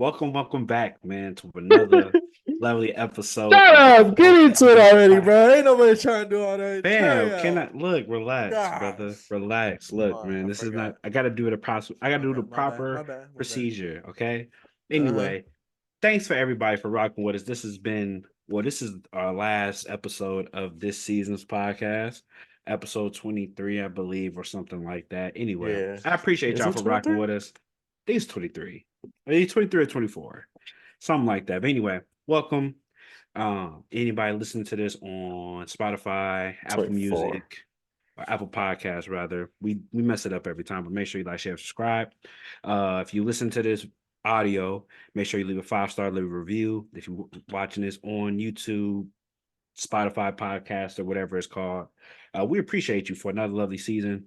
welcome back, man, to another lovely episode Shut of the up. Get Four into it Elders already, Podcast. bro. Ain't nobody trying to do all that. Hurry Fam, can I up. look? Relax, brother. Gosh. Relax. Look, Oh, man, I this is forgot. not. I got to do the process. I got to do Okay, the my bad. My proper bad. My bad. procedure. Okay. Uh-huh. Anyway, thanks for everybody for rocking with us. This has been this is our last episode of this season's podcast, episode 23, I believe, or something like that. Anyway, Yeah. I appreciate Is y'all it for rocking 23? with us. I think it's 23. I think 23 or 24, something like that. But anyway, welcome. Anybody listening to this on Spotify, Apple 24. Music, or Apple Podcasts, rather, we mess it up every time. But make sure you like, share, subscribe. If you listen to this audio, make sure you leave a 5-star, leave a review. If you're watching this on YouTube, Spotify podcast, or whatever it's called, we appreciate you for another lovely season.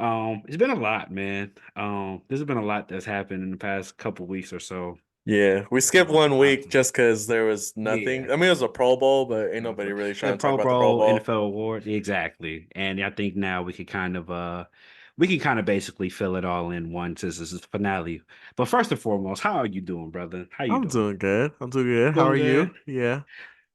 It's been a lot, man. There's been a lot that's happened in the past couple weeks or so. Yeah, we skipped one I week just because there was nothing. Yeah. I mean, it was a Pro Bowl, but ain't nobody really The trying to talk Pro about the Pro Bowl, Bowl. NFL award, exactly. And I think now we can kind of basically fill it all in one since this is finale. But first and foremost, how are you doing, brother? How you I'm doing? doing good. I'm doing good. How Doing are you? good? Yeah,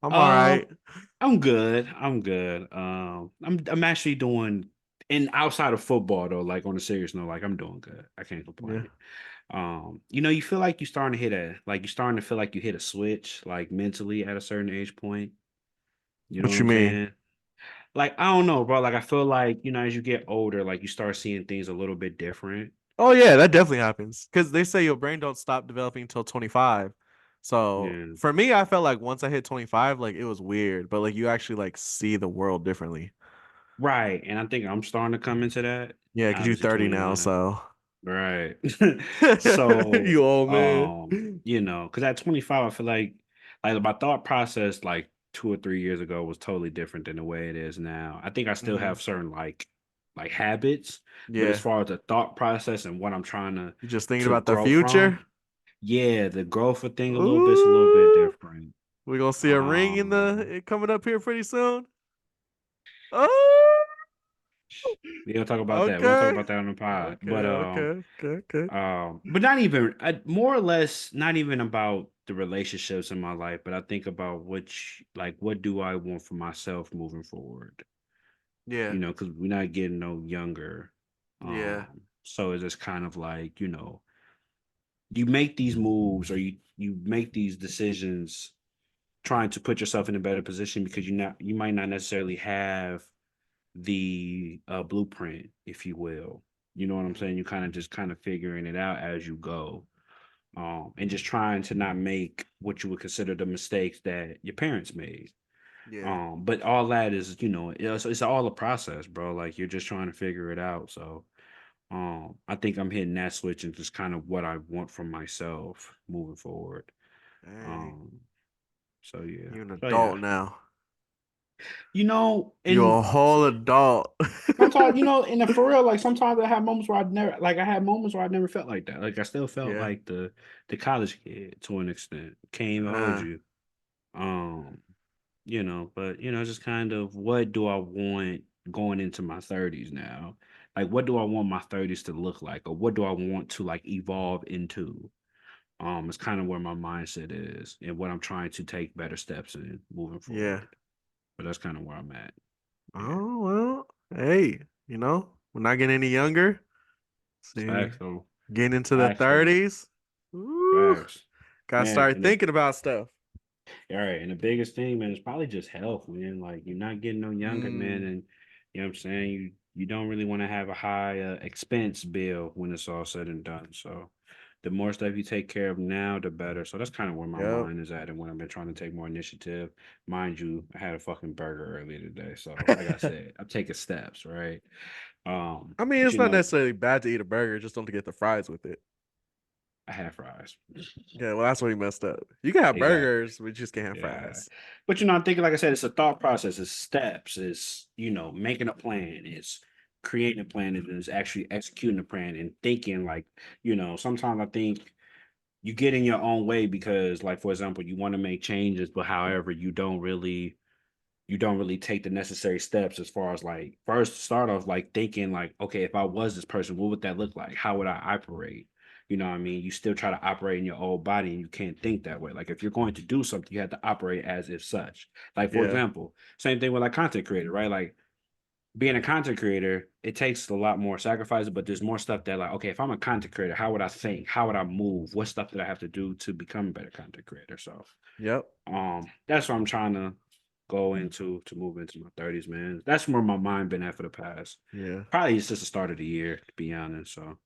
I'm all right. Um, I'm good. I'm good. I'm actually doing and outside of football though, like on a serious note, like I'm doing good. I can't Yeah. complain. You feel like you're starting to you're starting to feel like you hit a switch, like mentally at a certain age point. You know What what you I'm mean? saying? Like, I don't know, bro. Like, I feel like, as you get older, like you start seeing things a little bit different. Oh yeah, that definitely happens. Because they say your brain don't stop developing until 25. So Yeah. for me, I felt like once I hit 25, like it was weird, but like you actually like see the world differently. Right. And I think I'm starting to come into that. Yeah, because you're Obviously 30 now, 29. so Right. So, you old man. because at 25, I feel like my thought process like 2 or 3 years ago was totally different than the way it is now. I think I still Hmm. have certain like habits, but as Yeah, far as the thought process and what I'm trying to you just thinking to about the grow from, future. yeah, the growth of thing a little bit Ooh, different. we gonna see a ring in Um, the coming up here pretty soon. Oh, we gonna talk about that. We're gonna talk okay, about that on the pod. okay, okay, okay, okay. But not even more or less, not even about the relationships in my life, but I think about what do I want for myself moving forward? Yeah, Because we're not getting no younger. yeah, So it's just kind of like, you make these moves or you make these decisions trying to put yourself in a better position because you might not necessarily have the blueprint, if you will. You know what I'm saying? You kind of figuring it out as you go, and just trying to not make what you would consider the mistakes that your parents made. yeah, But all that is, it's all a process, bro. Like you're just trying to figure it out. So, I think I'm hitting that switch and just kind of what I want from myself moving forward. dang, Um, so yeah, you're an so yeah, adult now. You're and a whole adult. sometimes, and then for real, like sometimes I have moments where I had moments where I never felt like that. Like I still felt Yeah. like the college kid to an extent. Can't even hold Uh, you. Um, but just kind of what do I want going into my 30s now? Like what do I want my 30s to look like? Or what do I want to like evolve into? It's kind of where my mindset is and what I'm trying to take better steps in moving yeah. forward. But that's kind of where I'm at. Yeah. Oh well. Hey, we're not getting any younger. See, Facts though. getting into the Facts though. 30s. Ooh, Facts. gotta Man, start thinking about stuff. all right, and the biggest thing, man, is probably just health, man. Like you're not getting no younger, man, Mm, and you know what I'm saying. You don't really want to have a high expense bill when it's all said and done. So, the more stuff you take care of now, the better. So that's kind of where my yep. mind is at, and when I've been trying to take more initiative. Mind you, I had a fucking burger earlier today, so like I said, I'm taking steps, right? I mean, But it's not necessarily bad to eat a burger, just don't to get the fries with it. I had fries. Yeah, well, that's what he messed up. You can have Exactly. burgers, we just can't have Yeah. fries. But I'm thinking, like I said, it's a thought process, it's steps, it's, making a plan, it's creating a plan, and it's actually executing the plan and thinking like, sometimes I think you get in your own way because, like, for example, you want to make changes, but however, you don't really take the necessary steps as far as like first start off like thinking like, okay, if I was this person, what would that look like? How would I operate? You know what I mean? You still try to operate in your old body and you can't think that way. Like if you're going to do something, you have to operate as if such. Like for Yeah. example, same thing with like content creator, right? Like being a content creator, it takes a lot more sacrifices, but there's more stuff that like, okay, if I'm a content creator, how would I think? How would I move? What stuff that I have to do to become a better content creator? So Yep. that's what I'm trying to go into to move into my 30s, man. That's where my mind been at for the past. Yeah. Probably since the start of the year, to be honest. So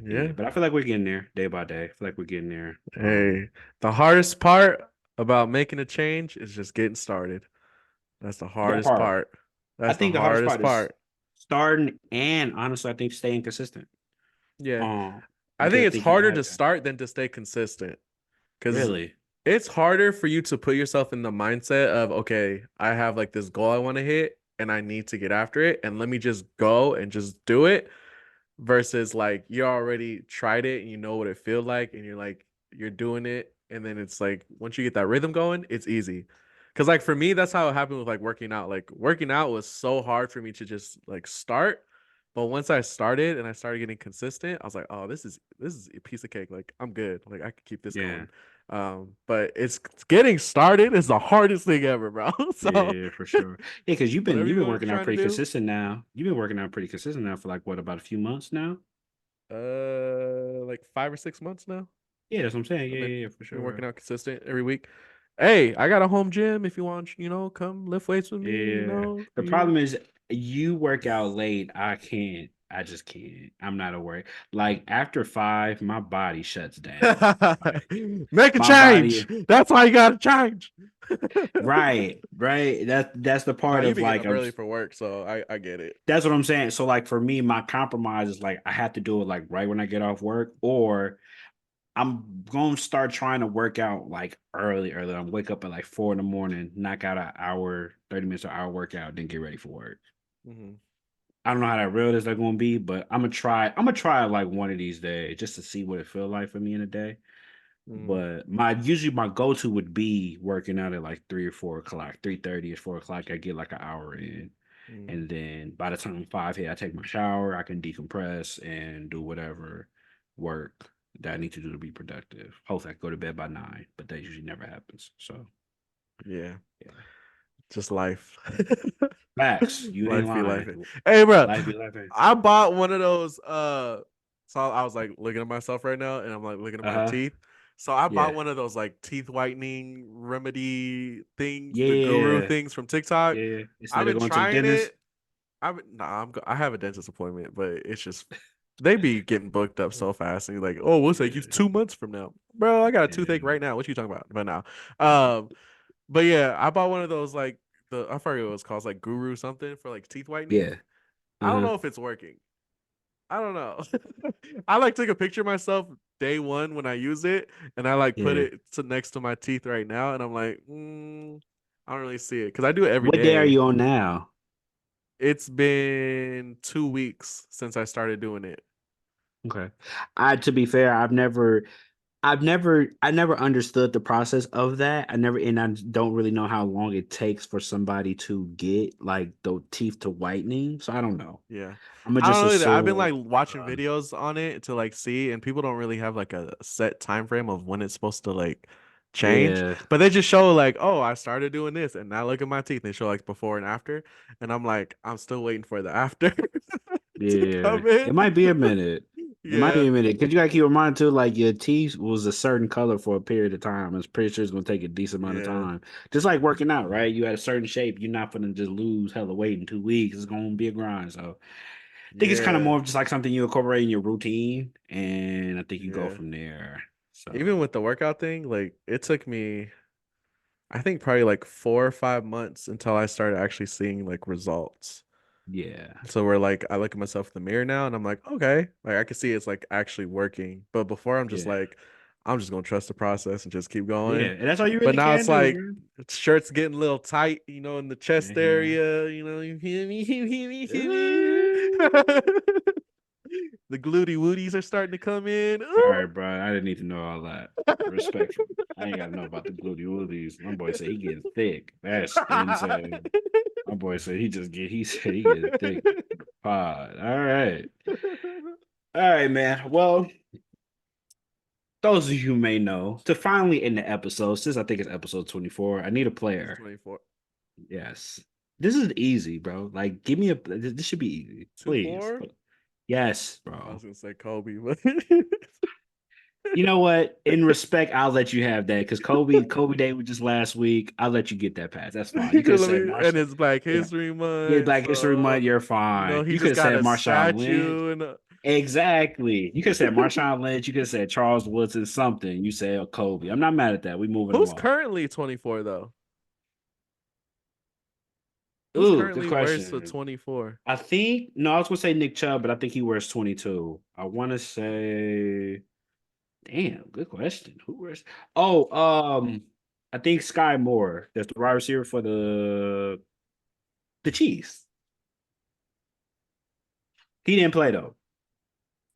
yeah, Yeah. but I feel like we're getting there day by day. I feel like we're getting there. Hey, the hardest part about making a change is just getting started. That's the That hardest part. part. I That's the think the hardest hardest part is part. starting and honestly, I think staying consistent. Yeah. I Because think I it's think you harder have to to. start than to stay consistent because Really? it's harder for you to put yourself in the mindset of, okay, I have like this goal I want to hit and I need to get after it. And let me just go and just do it versus like you already tried it and you know what it feels like and you're like, you're doing it. And then it's like, once you get that rhythm going, it's easy. Cause like for me, that's how it happened with like working out. Like working out was so hard for me to just like start. But once I started and I started getting consistent, I was like, oh, this is a piece of cake. Like I'm good. Like I could keep this Yeah. going. But it's getting started is the hardest thing ever, bro. So Yeah, for sure. Yeah, because whatever you've been you're working out trying to pretty do, consistent now. You've been working out pretty consistent now for like what, about a few months now? like 5 or 6 months now. Yeah, that's what I'm saying. I've Yeah, been yeah, yeah, for been sure. working out consistent every week. Hey, I got a home gym if you want, come lift weights with me, Yeah. The you problem is you work out late. I can't. I just can't. I'm not aware. Like after 5, my body shuts down. Like make a my change. body. That's why you gotta change. Right, right. That's the Nah, part you of be getting like up early for work, so I get it. that's what I'm saying. So like for me, my compromise is like I have to do it like right when I get off work, or I'm gonna start trying to work out like early. I'm wake up at like 4 in the morning, knock out an hour, 30 minutes or hour workout, then get ready for work. Hmm. I don't know how that real is that gonna be, but I'm gonna try. I'm gonna try it like one of these days just to see what it feel like for me in a day. Hmm. But my usually my go to would be working out at like 3 or 4 o'clock, 3:30 or 4 o'clock. I get like an hour in, Hmm. and then by the time 5 hit, I take my shower. I can decompress and do whatever work that I need to do to be productive. Hopefully, I can go to bed by 9, but that usually never happens. So Yeah, yeah, just life. facts. You ain't Life be life. lying. Hey, bro, Life be life. I bought one of those. So I was like looking at myself right now, and I'm like looking at Uh my huh. teeth. So I bought Yeah. one of those like teeth whitening remedy things, the guru Yeah. things from TikTok. Yeah. I've Instead of been going to the trying dentist. it. I have a dentist appointment, but it's just they be getting booked up so fast, and you're like, oh, we'll take you Yeah. 2 months from now, bro. I got a toothache Yeah. right now. What you talking about? But now, um, but yeah, I bought one of those like I forget what it was called, it's like Guru something for like teeth whitening. Yeah. I Uh don't huh. know if it's working. I don't know. I like took a picture of myself day one when I use it, and I like put Yeah. it to next to my teeth right now, and I'm like, I don't really see it because I do it every What day are day. you on now? It's been 2 weeks since I started doing it. Okay. I to be fair, I never understood the process of that. And I don't really know how long it takes for somebody to get like the teeth to whitening. So I don't know. Yeah. I'm gonna I don't just know either. I've been assume. like watching videos on it to like see, and people don't really have like a set time frame of when it's supposed to like change. Yeah, But they just show like, oh, I started doing this, and now look at my teeth. They show like before and after, and I'm like, I'm still waiting for the after to yeah. come in. It might be a minute. It might Yeah, be a minute because you gotta keep in mind too, like your teeth was a certain color for a period of time. It's pretty sure it's gonna take a decent amount of yeah, time. Just like working out, right? You had a certain shape. You're not gonna just lose hella weight in 2 weeks. It's gonna be a grind. So I think it's kind of yeah, more of just like something you incorporate in your routine, and I think you go yeah. from there. Even So with the workout thing, like it took me, I think probably like 4 or 5 months until I started actually seeing like results. yeah, So we're like, I look at myself in the mirror now and I'm like, okay, like I can see it's like actually working. But before I'm just yeah, like, I'm just gonna trust the process and just keep yeah. going. And that's all you But really now can it's do, like man. shirt's getting a little tight, in the chest Yeah. area, you feel me? You feel me? You feel me? The glutey wooties are starting to come in. All Ooh. right, bro. I didn't need to know all that. Respectfully, I ain't got to know about the gluty woodies. My boy said he getting thick. That's insane. My boy said he said he getting thick. Pod. All right, man. Well, those of you who may know, to finally end the episode, since I think it's episode 24, I need a This is player. 24. Yes. This is easy, bro. Like, give me a. This should be easy, Two please. four. Yes, I bro. was gonna say Kobe, but You know what? In respect, I'll let you have that because Kobe Day was just last week. I'll let you get that pass. That's fine. You could have said and Marsh. it's Black Yeah, History yeah, Month, Black History so Month. You're fine. he You could just have got said a Marshawn Lynch. statue and Exactly. You could have said Marshawn Lynch. You could have said Charles Woodson. Something. You say Kobe. I'm not mad at that. We moving who's along. currently 24 though? Who's Ooh, good currently wears the question. 24? I think no, I was gonna say Nick Chubb, but I think he wears 22. I want to say, damn, good question. Who wears? Oh, I think Sky Moore. That's the wide receiver for the Chiefs. He didn't play though,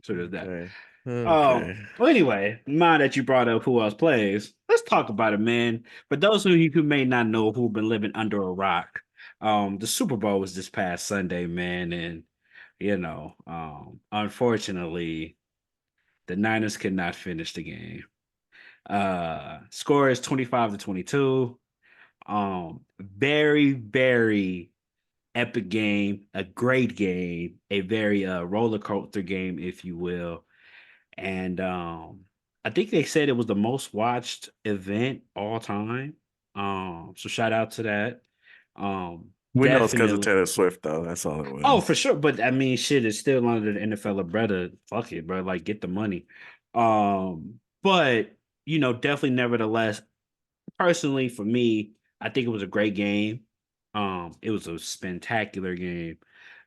so there's that. Okay. Okay. Well, anyway, now that you brought up who else plays, let's talk about it, man. For those of you who may not know who've been living under a rock, the Super Bowl was this past Sunday, man, and unfortunately, the Niners could not finish the game. Score is 25-22. Very, very epic game, a great game, a very roller coaster game, if you will. And I think they said it was the most watched event all time. So shout out to that. We know it's because of Definitely. Taylor Swift, though. That's all it Oh, for was. sure. But I mean, shit is still under the NFL umbrella. Fuck it, bro. Like, get the money. But definitely, nevertheless, personally, for me, I think it was a great game. It was a spectacular game.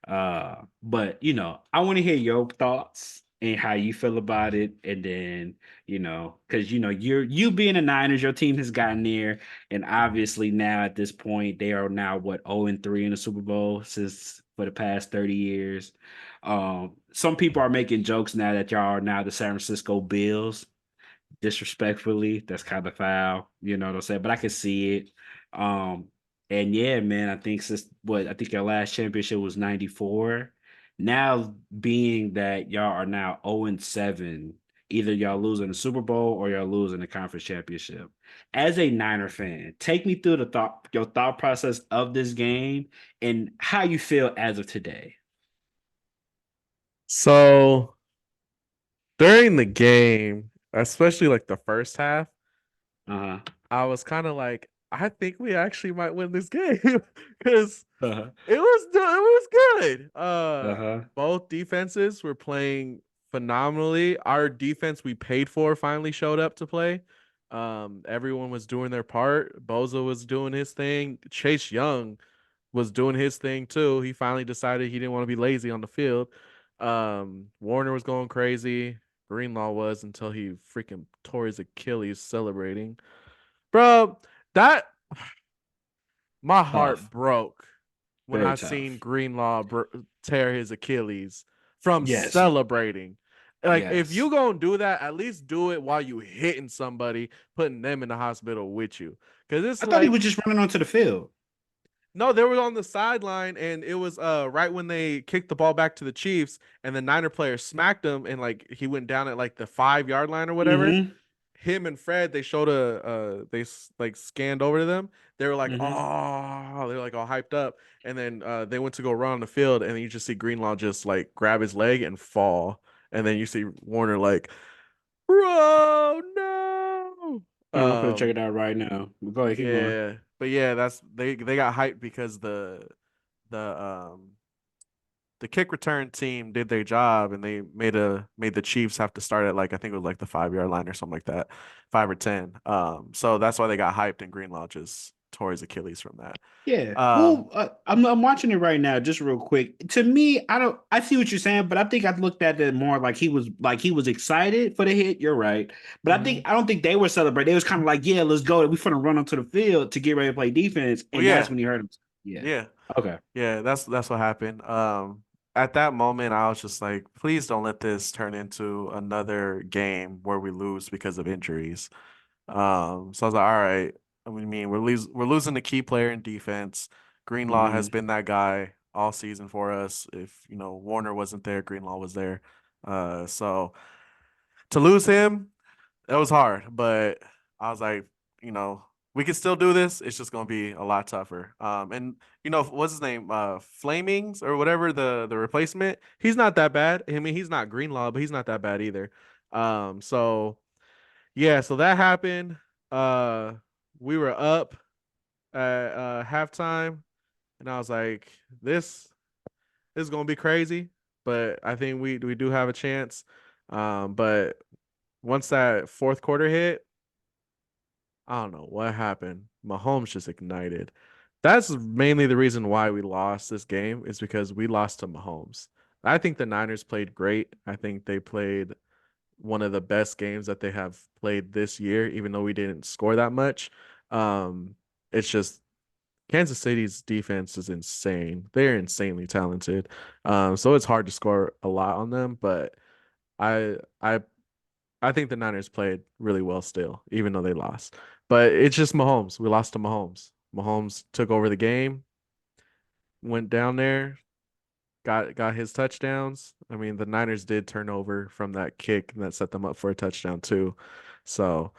But I want to hear your thoughts and how you feel about it, and then because you being a Niners, your team has gotten there, and obviously now at this point they are now what 0-3 in the Super Bowl since for the past 30 years. Some people are making jokes now that y'all are now the San Francisco Bills disrespectfully. That's kind of foul, you know what I'm saying? But I can see it. Um, and yeah, man, I think your last championship was 94. Now being that y'all are now 0-7, either y'all losing the Super Bowl or y'all losing the conference championship. As a Niner fan, take me through your thought process of this game and how you feel as of today. So during the game, especially like the first half, Uh-huh. I was kind of like, I think we actually might win this game because Uh-huh. it was good. Uh-huh. Both defenses were playing phenomenally. Our defense we paid for finally showed up to play. Everyone was doing their part. Boza was doing his thing. Chase Young was doing his thing too. He finally decided he didn't want to be lazy on the field. Warner was going crazy. Greenlaw was until he freaking tore his Achilles celebrating. Bro, that my heart Tough. broke when Very I seen tough. Greenlaw tear his Achilles from Yes. celebrating. Like, if Yes. you gonna do that, at least do it while you hitting somebody, putting them in the hospital with you. Because it's I thought he like, was just running onto the field. no, they were on the sideline, and it was right when they kicked the ball back to the Chiefs, and the Niner player smacked him, and like he went down at like the 5 yard line or whatever. Mm-hmm. Him and Fred, they showed like scanned over to them. They were like, Mm-hmm. oh, they're like all hyped up, and then they went to go run on the field, and you just see Greenlaw just like grab his leg and fall, and then you see Warner like, bro, no. I'm gonna check it out right now. Go ahead, keep going. Yeah, but yeah, that's they got hyped because the the kick return team did their job and they made the Chiefs have to start at like I think it was like the 5 yard line or something like that, 5 or 10. So that's why they got hyped and Greenlaw just tore his Achilles from that. Yeah. Um, Well, I'm watching it right now, just real quick. To me, I see what you're saying, but I think I looked at it more like he was excited for the hit. You're right, but mhm. I don't think they were celebrating. They was kind of like, yeah, let's go. We finna run onto the field to get ready to play defense, Well, and that's yeah, when he hurt him. Yeah. yeah, Okay. yeah. That's what happened. At that moment, I was just like, please don't let this turn into another game where we lose because of injuries. So I was like, all right. I mean, we're losing the key player in defense. Greenlaw has Mm-hmm. been that guy all season for us. If Warner wasn't there, Greenlaw was there. So to lose him, it was hard, but I was like, you know, we can still do this. It's just gonna be a lot tougher. And what's his name? Flamings or whatever the replacement. He's not that bad. I mean, he's not Greenlaw, but he's not that bad either. So yeah, so that happened. Uh, we were up at halftime, and I was like, this is gonna be crazy, but I think we do have a chance. But once that fourth quarter hit, I don't know what happened. Mahomes just ignited. That's mainly the reason why we lost this game is because we lost to Mahomes. I think the Niners played great. I think they played one of the best games that they have played this year, even though we didn't score that much. It's just Kansas City's defense is insane. They're insanely talented. So it's hard to score a lot on them, but I I I think the Niners played really well still, even though they lost. But it's just Mahomes. We lost to Mahomes. Mahomes took over the game, went down there, got his touchdowns. I mean, the Niners did turn over from that kick that set them up for a touchdown too. So,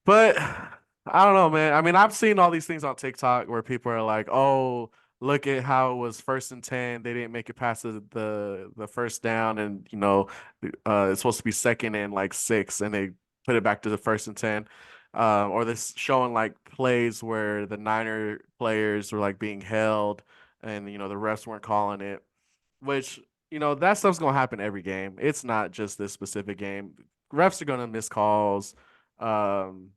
but I don't know, man. I mean, I've seen all these things on TikTok where people are like, "Oh, look at how it was 1st and 10. They didn't make it past the first down, and it's supposed to be 2nd and like 6, and they put it back to the 1st and 10." Or this showing like plays where the Niner players were like being held, and the refs weren't calling it, which that stuff's gonna happen every game. It's not just this specific game. Refs are gonna miss calls. Um,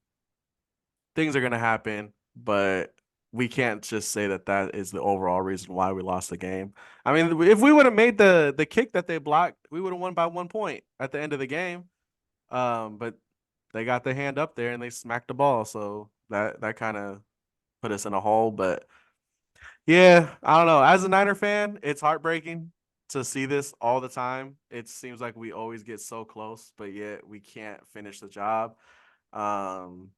Things are going to happen, but we can't just say that that is the overall reason why we lost the game. I mean, if we would have made the kick that they blocked, we would have won by 1 point at the end of the game. But they got their hand up there and they smacked the ball, so that kind of put us in a hole. But yeah, I don't know. As a Niner fan, it's heartbreaking to see this all the time. It seems like we always get so close, but yet we can't finish the job. Um,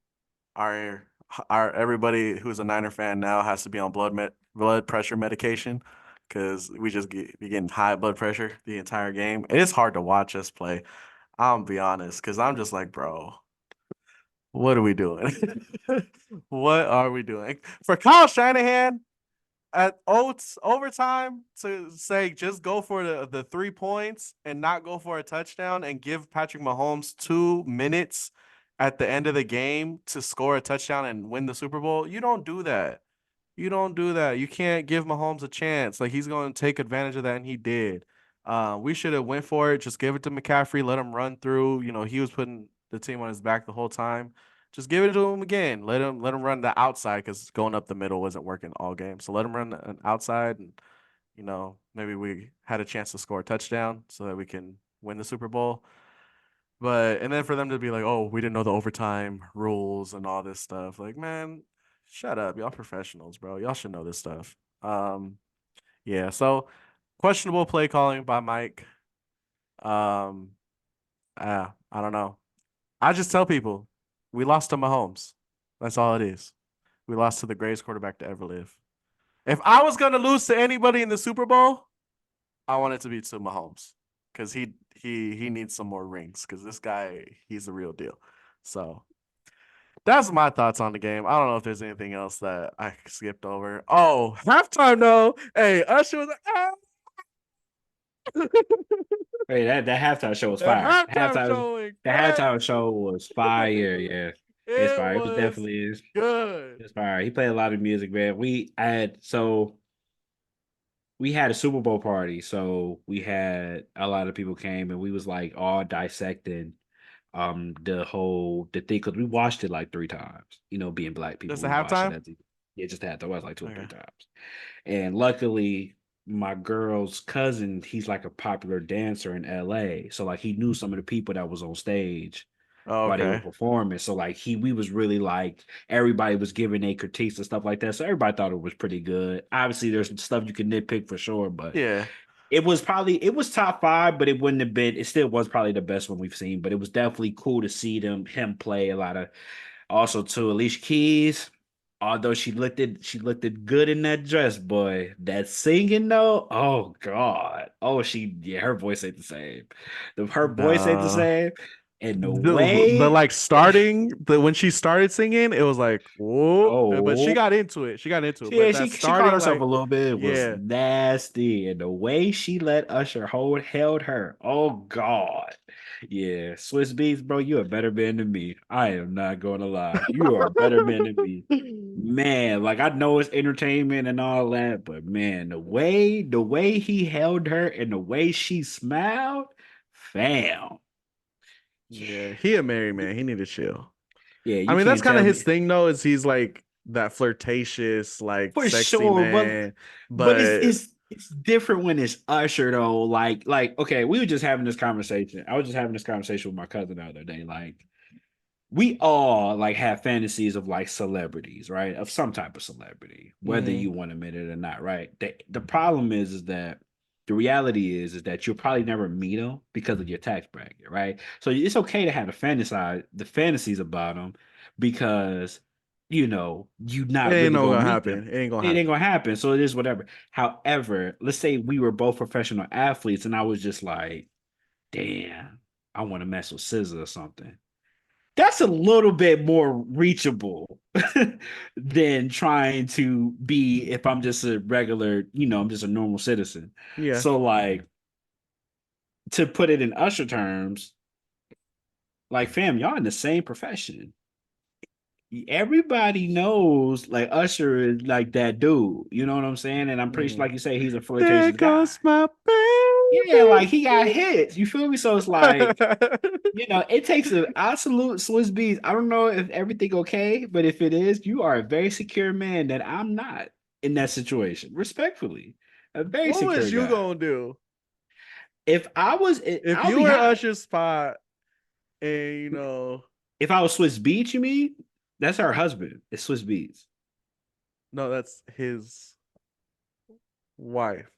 our our everybody who's a Niner fan now has to be on blood pressure medication because we just be getting high blood pressure the entire game. It is hard to watch us play. I'll be honest, because I'm just like, bro, what are we doing? What are we doing? For Kyle Shanahan at Oats overtime to say just go for the 3 points and not go for a touchdown and give Patrick Mahomes 2 minutes at the end of the game to score a touchdown and win the Super Bowl. You don't do that. You don't do that. You can't give Mahomes a chance. Like he's going to take advantage of that, and he did. We should have went for it. Just give it to McCaffrey. Let him run through. He was putting the team on his back the whole time. Just give it to him again. Let him run the outside because going up the middle wasn't working all game. So let him run an outside, and maybe we had a chance to score a touchdown so that we can win the Super Bowl. And then for them to be like, "Oh, we didn't know the overtime rules and all this stuff." Like, man, shut up. Y'all professionals, bro. Y'all should know this stuff. Yeah, so questionable play calling by Mike. Um, I don't know. I just tell people we lost to Mahomes. That's all it is. We lost to the greatest quarterback to ever live. If I was gonna lose to anybody in the Super Bowl, I want it to be to Mahomes because he needs some more rings because this guy he's the real deal. So that's my thoughts on the game. I don't know if there's anything else that I skipped over. Oh, halftime though. Hey, Usher was like, ah! Hey, that halftime show was The fire. halftime showing The halftime show was fire. Yeah, it's it fire. It was was definitely is. good. It's fire. He played a lot of music, man. We had a Super Bowl party, so we had a lot of people came and we was like all dissecting the thing because we watched it like 3 times. Being black people, Just the we watched it halftime? at the yeah, just had to watch like two or Okay. three times. And luckily, my girl's cousin, he's like a popular dancer in LA. So like he knew some of the people that was on stage Oh, while they were okay. performing. So like we was really like everybody was giving their critiques and stuff like that. So everybody thought it was pretty good. Obviously, there's stuff you can nitpick for sure, but Yeah. it was top five, but it wouldn't have been. It still was probably the best one we've seen. But it was definitely cool to see him play a lot of. Also, to Alicia Keys, although she looked it good in that dress, boy. That singing though, oh god, oh yeah, her voice ain't the same. Her voice ain't the No. same. and the The way, like starting the when she started singing, it was like whoa, but she oh, got into it. She got into it. yeah, But that she caught starting, herself a like, little bit. It was yeah, nasty, and the way she let Usher held her. Oh God, yeah, Swiss Beats, bro, you a better man than me. I am not gonna lie, you are a better man than me. Man, like I know it's entertainment and all that, but man, the way he held her and the way she smiled, fam. yeah. He a married man. He need to chill. Yeah, I you mean, that's can't kind tell of his me thing though. Is he's like that flirtatious, like for sexy sure, man, but it's but it's it's different when it's Usher though. Like okay, we were just having this conversation. I was just having this conversation with my cousin the other day. Like we all like have fantasies of like celebrities, right? Of some type of celebrity, whether mhm. you want to admit it or not, right? The problem is that the reality is that you'll probably never meet them because of your tax bracket, right? So it's okay to have the fantasies about them because you're It not ain't really no gonna gonna meet happen. them. It ain't gonna It ain't happen. gonna happen. So it is whatever. However, let's say we were both professional athletes and I was just like, damn, I want to mess with Scissor or something. That's a little bit more reachable than trying to be if I'm just a regular, I'm just a normal citizen. Yeah. So like to put it in Usher terms, like fam, y'all in the same profession. Everybody knows like Usher is like that dude. You know what I'm saying? And I'm pretty sure, Mhm. like you say, he's a There flirtatious guy. goes my Yeah, baby. like he got hits. You feel me? So it's like it takes an absolute Swiss beats. I don't know if everything okay, but if it is, you are a very secure man that I'm not in that situation. Respectfully, a very What secure was you guy. gonna do If I was, if I'll you be were hot. Usher's spot and If I was Swiss Beats, you mean? That's her husband. It's Swiss Beats. no, that's his wife,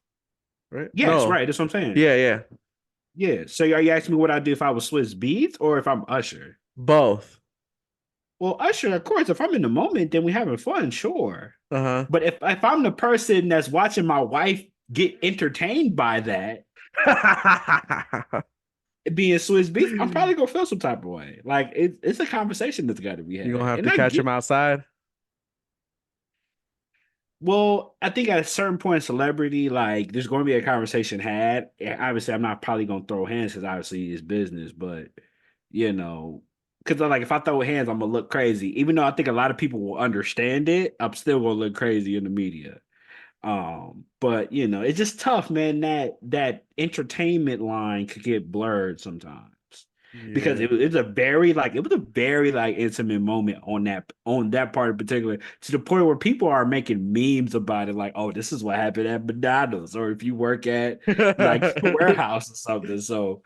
right? Yes, No, right. That's what I'm saying. yeah, yeah, Yeah. So are you asking me what I do if I was Swiss Beats or if I'm Usher? both. Well, Usher, of course, if I'm in the moment, then we having fun, sure. Uh But if I'm the person that's watching my wife get entertained by that, huh. being Swiss Beats, I'm probably gonna feel some type of way. Like it's a conversation that's got to be You gonna had, have and to I catch get. him outside. Well, I think at a certain point, celebrity like there's going to be a conversation had. And obviously, I'm not probably gonna throw hands because obviously it's business, but you know. Because like if I throw hands, I'm gonna look crazy. Even though I think a lot of people will understand it, I'm still gonna look crazy in the media. But it's just tough, man. That entertainment line could get blurred sometimes because Yeah. it was a very like intimate moment on that part in particular to the point where people are making memes about it, like, oh, this is what happened at McDonald's, or if you work at like a warehouse or something. So,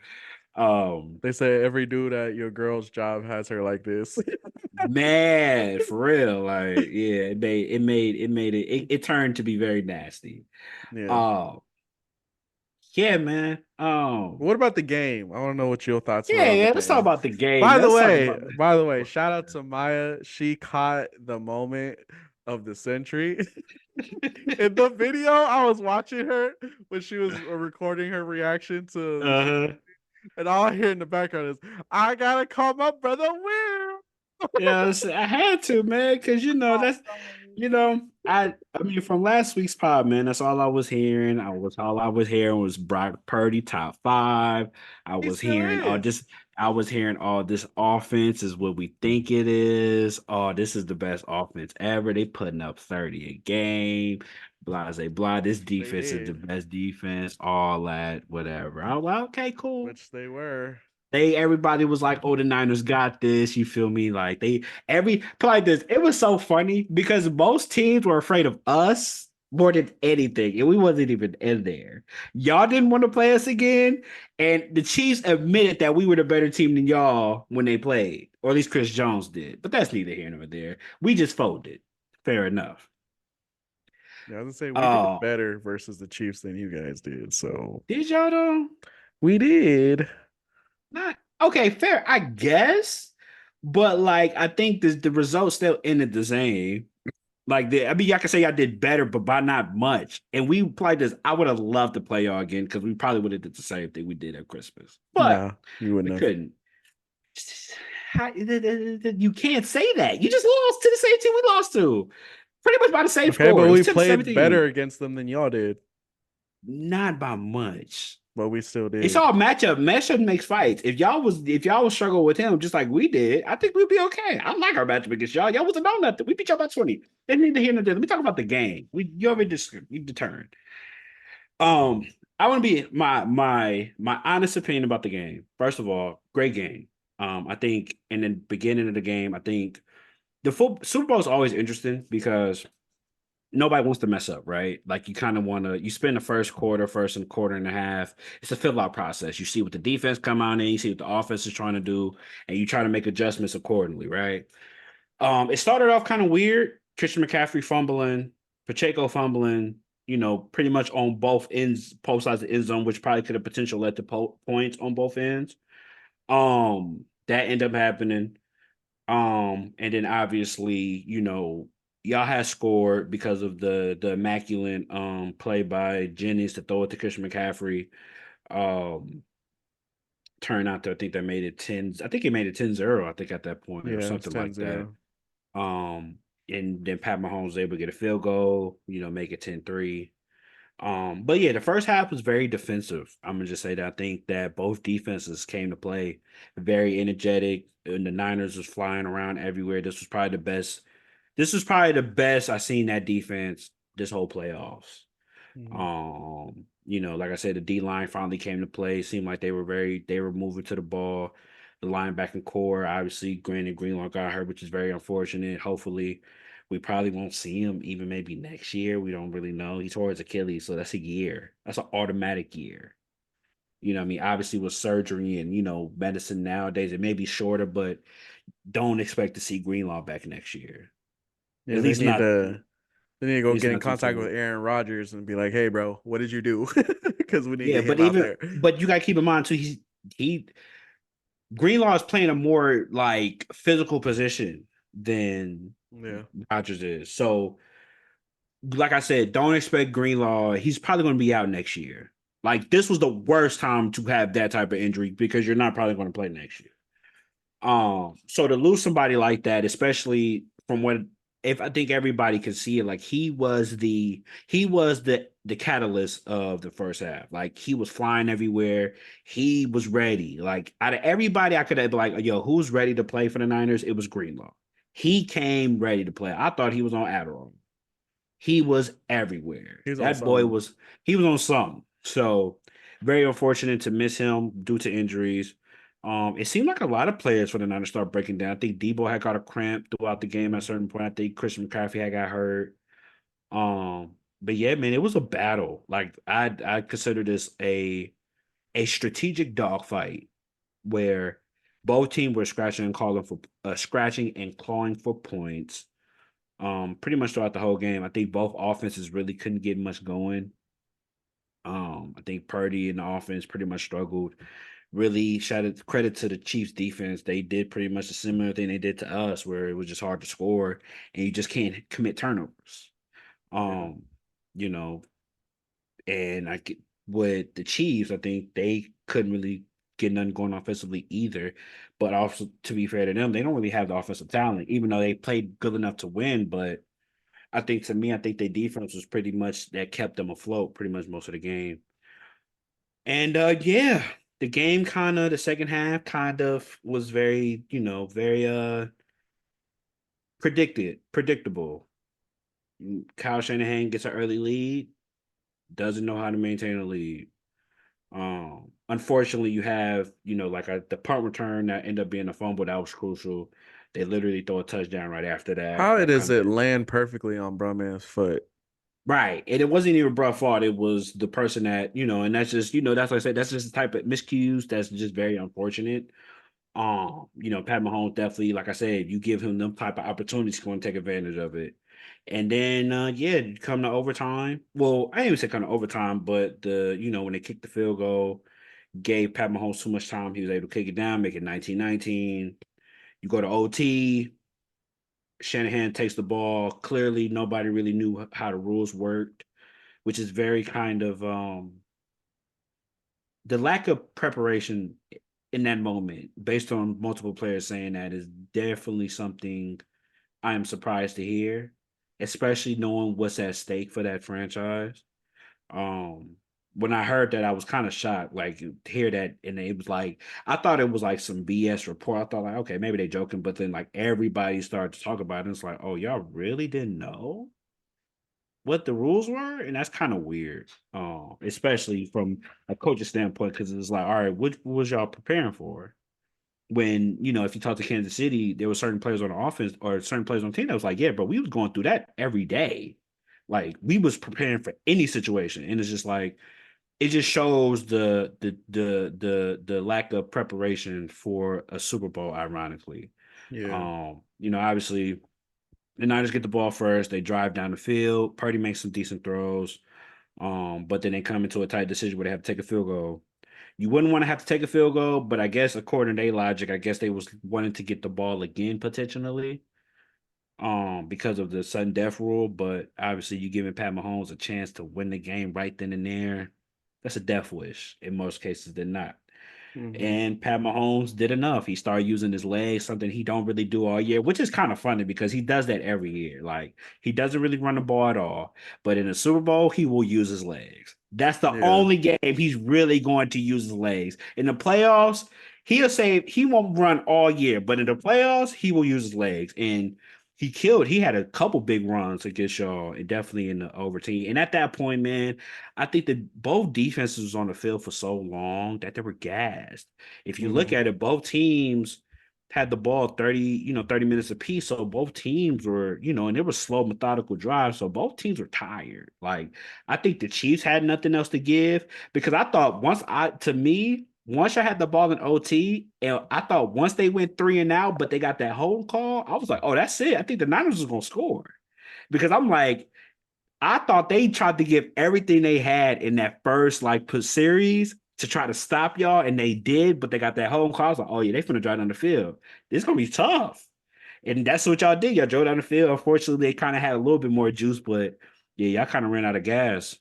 um, They say every dude at your girl's job has her like this. man, for real, like, yeah, it turned to be very nasty. Yeah. Um. Yeah, man. What about the game? I want to know what your thoughts were Yeah, on the yeah. Let's talk game. about the game. Let's talk about the. By the way, shout out to Maya. She caught the moment of the century. In the video, I was watching her when she was recording her reaction to the shit, Uh-huh. and all I hear in the background is, "I gotta call my brother Will." Yes, I had to, man, because that's I mean from last week's pod, man, that's all I was hearing. All I was hearing was Brock Purdy top five. I He was still hearing all is. this, I was hearing all this offense is what we think it is. Oh, this is the best offense ever. They putting up 30 a game. Blah, say blah. This They defense is the did, best defense, all that, whatever. I'm like, okay, cool. which they were. Everybody was like, "Oh, the Niners got this." You feel me? Like every play like this. It was so funny because most teams were afraid of us more than anything, and we wasn't even in there. Y'all didn't want to play us again, and the Chiefs admitted that we were the better team than y'all when they played, or at least Chris Jones did. But that's neither here nor there. We just folded. Fair enough. Yeah, I was gonna say we did Oh, better versus the Chiefs than you guys did. So did y'all though? we did. Not okay, fair, I guess. But like I think the results still ended the same. Like I mean, y'all can say y'all did better, but by not much. And we played this. I would have loved to play y'all again because we probably would have did the same thing we did at Christmas, but Nah, you we wouldn't have. couldn't. You can't say that. You just lost to the same team we lost to. Pretty much by the same Okay, score. but It was we 10 to played better 17. against them than y'all did, Not by much. but we still It's did. all matchup. Matchup makes fights. If y'all was struggling with him just like we did, I think we'd be okay. I like our matchup against y'all. Y'all wasn't on nothing. We beat y'all by 20. They need to hear nothing. Let me talk about the game. You already we determined. Um, I want to be my honest opinion about the game. First of all, great game. I think in the beginning of the game, I think Super Bowl is always interesting because nobody wants to mess up, right? Like you kind of want to you spend the first and quarter and a half. It's a fill out process. You see what the defense come out in, you see what the offense is trying to do, and you try to make adjustments accordingly, right? It started off kind of weird. Christian McCaffrey fumbling, Pacheco fumbling, pretty much on both ends, both sides of the end zone, which probably could have potential led to points on both ends. That ended up happening. And then obviously, y'all had scored because of the immaculate play by Jennings to throw it to Christian McCaffrey. Um, Turned out to I think they made it 10. I think he made it 10-0, I think, at that point or Yeah, it's something like that. 10-0. Um, and then Pat Mahomes was able to get a field goal, make it 10-3. But yeah, the first half was very defensive. I'm gonna just say that I think that both defenses came to play very energetic, and the Niners was flying around everywhere. This was probably the best I've seen that defense this whole playoffs. Mhm. Like I said, the D line finally came to play. It seemed like they were moving to the ball. The linebacking core, obviously, Greenlaw got hurt, which is very unfortunate. Hopefully, we probably won't see him even maybe next year. We don't really know. He tore his Achilles, so that's a year. That's an automatic year. You know what I mean? Obviously, with surgery and medicine nowadays, it may be shorter, but don't expect to see Greenlaw back next year. Yeah, At least not they need to at go least get in not too contact with soon. Aaron Rodgers and be like, "Hey, bro, what did you do?" Because we need to Yeah, get him out there. but you gotta keep in mind too, he Greenlaw is playing a more like physical position than Yeah, Rodgers is. So, like I said, don't expect Greenlaw. He's probably going to be out next year. Like this was the worst time to have that type of injury because you're not probably going to play next year. So to lose somebody like that, especially from what if I think everybody could see it, like he was the catalyst of the first half. Like he was flying everywhere. He was ready. Like out of everybody, I could have been like, yo, who's ready to play for the Niners? It was Greenlaw. He came ready to play. I thought he was on Adderall. He was everywhere. he's on That boy something. was he was on something. So very unfortunate to miss him due to injuries. It seemed like a lot of players for the Niners start breaking down. I think Debo had got a cramp throughout the game at a certain point. I think Christian McCaffrey had got hurt. But yeah, man, it was a battle. Like I consider this a strategic dogfight where both teams were scratching and clawing for points. Pretty much throughout the whole game. I think both offenses really couldn't get much going. I think Purdy and the offense pretty much struggled. Really shout out credit to the Chiefs defense. They did pretty much a similar thing they did to us, where it was just hard to score and you just can't commit turnovers. Yeah, Um, you know, and with the Chiefs, I think they couldn't really get nothing going offensively either. But also, to be fair to them, they don't really have the offensive talent, even though they played good enough to win. But I think their defense was pretty much that kept them afloat pretty much most of the game. And yeah, the second half kind of was very, very predictable. Kyle Shanahan gets an early lead, doesn't know how to maintain a lead. Unfortunately, you have, like the punt return that ended up being a fumble that was crucial. They literally throw a touchdown right after that. how That does comes it in. land perfectly on Brumman's foot? Right. And it wasn't even Bruh's fault. It was the person that, and that's just, that's like I said, that's just the type of miscues that's just very unfortunate. Pat Mahomes definitely, like I said, if you give him them type of opportunities, he's going to take advantage of it. And then, yeah, come to overtime. Well, I didn't even say come to overtime, but when they kicked the field goal, gave Pat Mahomes too much time. He was able to kick it down, make it 19-19. You go to OT. Shanahan takes the ball. Clearly, nobody really knew how the rules worked, which is very kind of the lack of preparation. in that moment, based on multiple players saying that, is definitely something I am surprised to hear, especially knowing what's at stake for that franchise. Um, when I heard that, I was kind of shocked. Like to hear that, and it was like I thought it was like some BS report. I thought like, okay, maybe they joking, but then like everybody started to talk about it. And it's like, oh, y'all really didn't know what the rules were, and that's kind of weird. Especially from a coach's standpoint, because it's like, all right, what was y'all preparing for? When if you talk to Kansas City, there were certain players on the offense or certain players on the team that was like, yeah, but we was going through that every day. Like we was preparing for any situation, and it's just like it just shows the lack of preparation for a Super Bowl. Ironically, Yeah. obviously the Niners get the ball first. They drive down the field. Purdy makes some decent throws, but then they come into a tight decision where they have to take a field goal. You wouldn't want to have to take a field goal, but I guess according to their logic, I guess they was wanting to get the ball again potentially, because of the sudden death rule. But obviously, you giving Pat Mahomes a chance to win the game right then and there. That's a death wish in most cases than not. Hmm. And Pat Mahomes did enough. He started using his legs, something he don't really do all year, which is kind of funny because he does that every year. Like he doesn't really run the ball at all, but in the Super Bowl, he will use his legs. That's the Yeah. only game he's really going to use his legs. In the playoffs, he'll say he won't run all year, but in the playoffs, he will use his legs. And he killed. He had a couple big runs against y'all, and definitely in the overtime. And at that point, man, I think that both defenses was on the field for so long that they were gassed. If you look Hmm. at it, both teams had the ball 30 minutes apiece. So both teams were, and it was slow, methodical drives. So both teams were tired. Like I think the Chiefs had nothing else to give because I thought once I had the ball in OT, and I thought once they went 3-and-out, but they got that hold call, I was like, oh, that's it. I think the Niners was gonna score. Because I'm like, I thought they tried to give everything they had in that first series to try to stop y'all, and they did, but they got that home call. I was like, oh yeah, they finna drive down the field. This is gonna be tough. And that's what y'all did. Y'all drove down the field. Unfortunately, they kind of had a little bit more juice, but yeah, y'all kind of ran out of gas.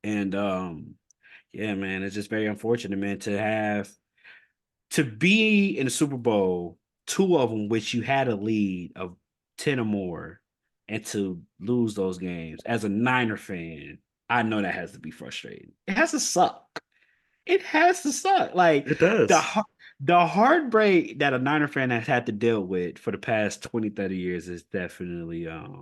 And yeah, man, it's just very unfortunate, man, to be in the Super Bowl, two of them, which you had a lead of 10 or more, and to lose those games. As a Niner fan, I know that has to be frustrating. It has to suck. It has to suck. Like It the does. heart- the heartbreak that a Niner fan has had to deal with for the past 20, 30 years is definitely uh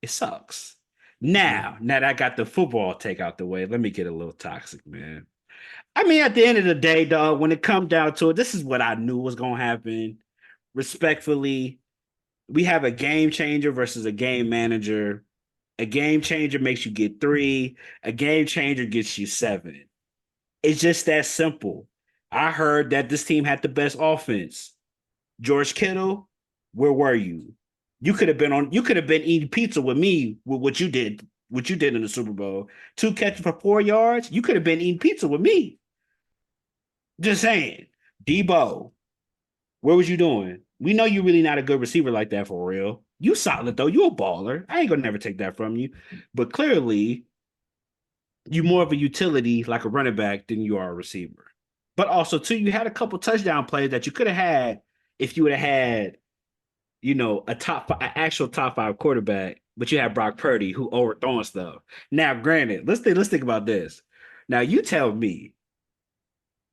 it sucks. Yeah. Now that I got the football take out the way, let me get a little toxic, man. I mean, at the end of the day, dog, when it comes down to it, this is what I knew was going to happen. Respectfully, we have a game changer versus a game manager. A game changer makes you get 3, a game changer gets you 7. It's just that simple. I heard that this team had the best offense. George Kittle, where were you? You could have been eating pizza with me with what you did in the Super Bowl. 2 catches for 4 yards. You could have been eating pizza with me. Just saying. Debo, what was you doing? We know you're really not a good receiver like that for real. You solid though. You a baller. I ain't gonna never take that from you. But clearly, you more of a utility like a running back than you are a receiver. But also, too, you had a couple touchdown plays that you could have had if you would have had, an actual top 5 quarterback. But you had Brock Purdy who overthrowing stuff. Now, granted, let's think about this. Now, you tell me,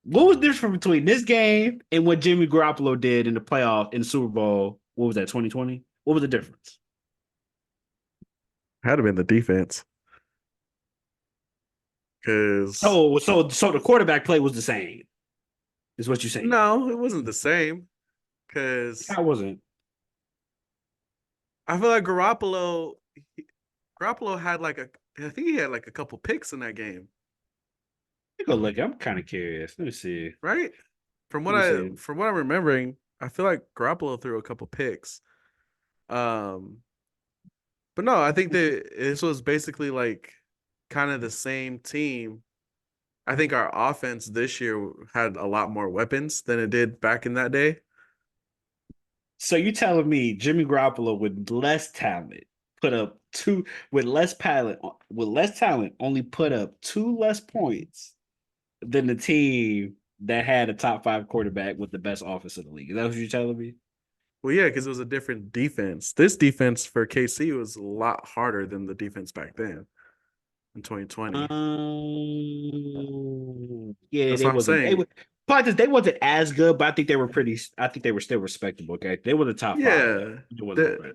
what was the difference between this game and what Jimmy Garoppolo did in the playoff in the Super Bowl? What was that, 2020? What was the difference? Had to been the defense because So the quarterback play was the same, is what you're saying. no, it wasn't the same. Because That wasn't. I feel like Garoppolo had I think he had like a couple picks in that game, Let me go look. I'm kind of curious. Let me see. right? Let me see. From what I'm remembering, I feel like Garoppolo threw a couple picks. Um, but no, I think that this was basically like kind of the same team. I think our offense this year had a lot more weapons than it did back in that day. So you telling me Jimmy Garoppolo with less talent put up two with less talent only put up 2 less points than the team that had a top 5 quarterback with the best offense in the league. Is that what you're telling me? Well, yeah, because it was a different defense. This defense for KC was a lot harder than the defense back then in 2020. Yeah, That's they what I'm wasn't. saying. But they wasn't as good, but I think they were pretty. I think they were still respectable. Okay, they were the top 5 though. Yeah, It wasn't. the,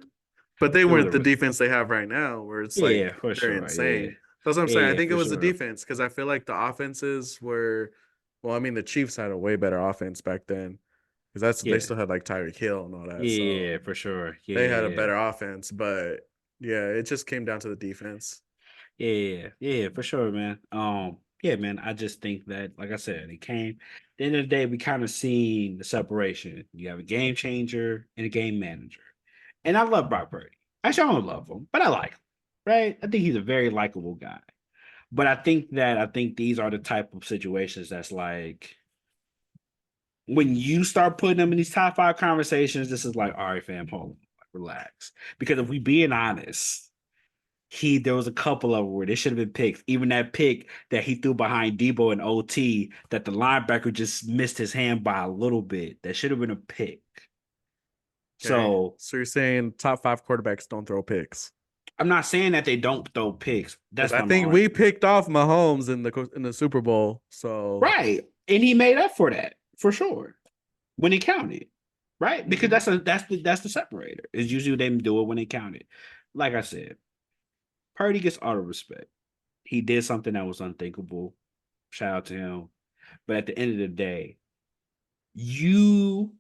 but they It was weren't a the risk. defense they have right now, where it's like Yeah, for they're sure. Yeah, insane. That's what I'm saying. I yeah, think it for was the sure. defense because I feel like the offenses were, well, I mean, the Chiefs had a way better offense back then because they Yeah, still had like Tyreek Hill and all that, so yeah, for sure. they had a Yeah, better offense. But yeah, it just came down to the defense. yeah, for sure, man. Yeah, man. I just think that, like I said, it came. At the end of the day, we kind of seen the separation. You have a game changer and a game manager, and I love Brock Purdy. Actually, I don't love him, but I like him. Right? I think he's a very likable guy. But I think these are the type of situations that's like when you start putting them in these top 5 conversations, this is like, all right, fam, hold on, relax. Because if we being honest, there was a couple of them where they should have been picked. Even that pick that he threw behind Debo and OT, that the linebacker just missed his hand by a little bit. That should have been a pick. Okay, So so you're saying top 5 quarterbacks don't throw picks? I'm not saying that they don't throw picks. Because That's I not my think we argument. picked off Mahomes in the Super Bowl. So Right. And he made up for that for sure when he counted. Right? Because mhm. that's the separator. It's usually they do it when they count it. Like I said, Purdy gets all the respect. He did something that was unthinkable. Shout out to him. But at the end of the day, you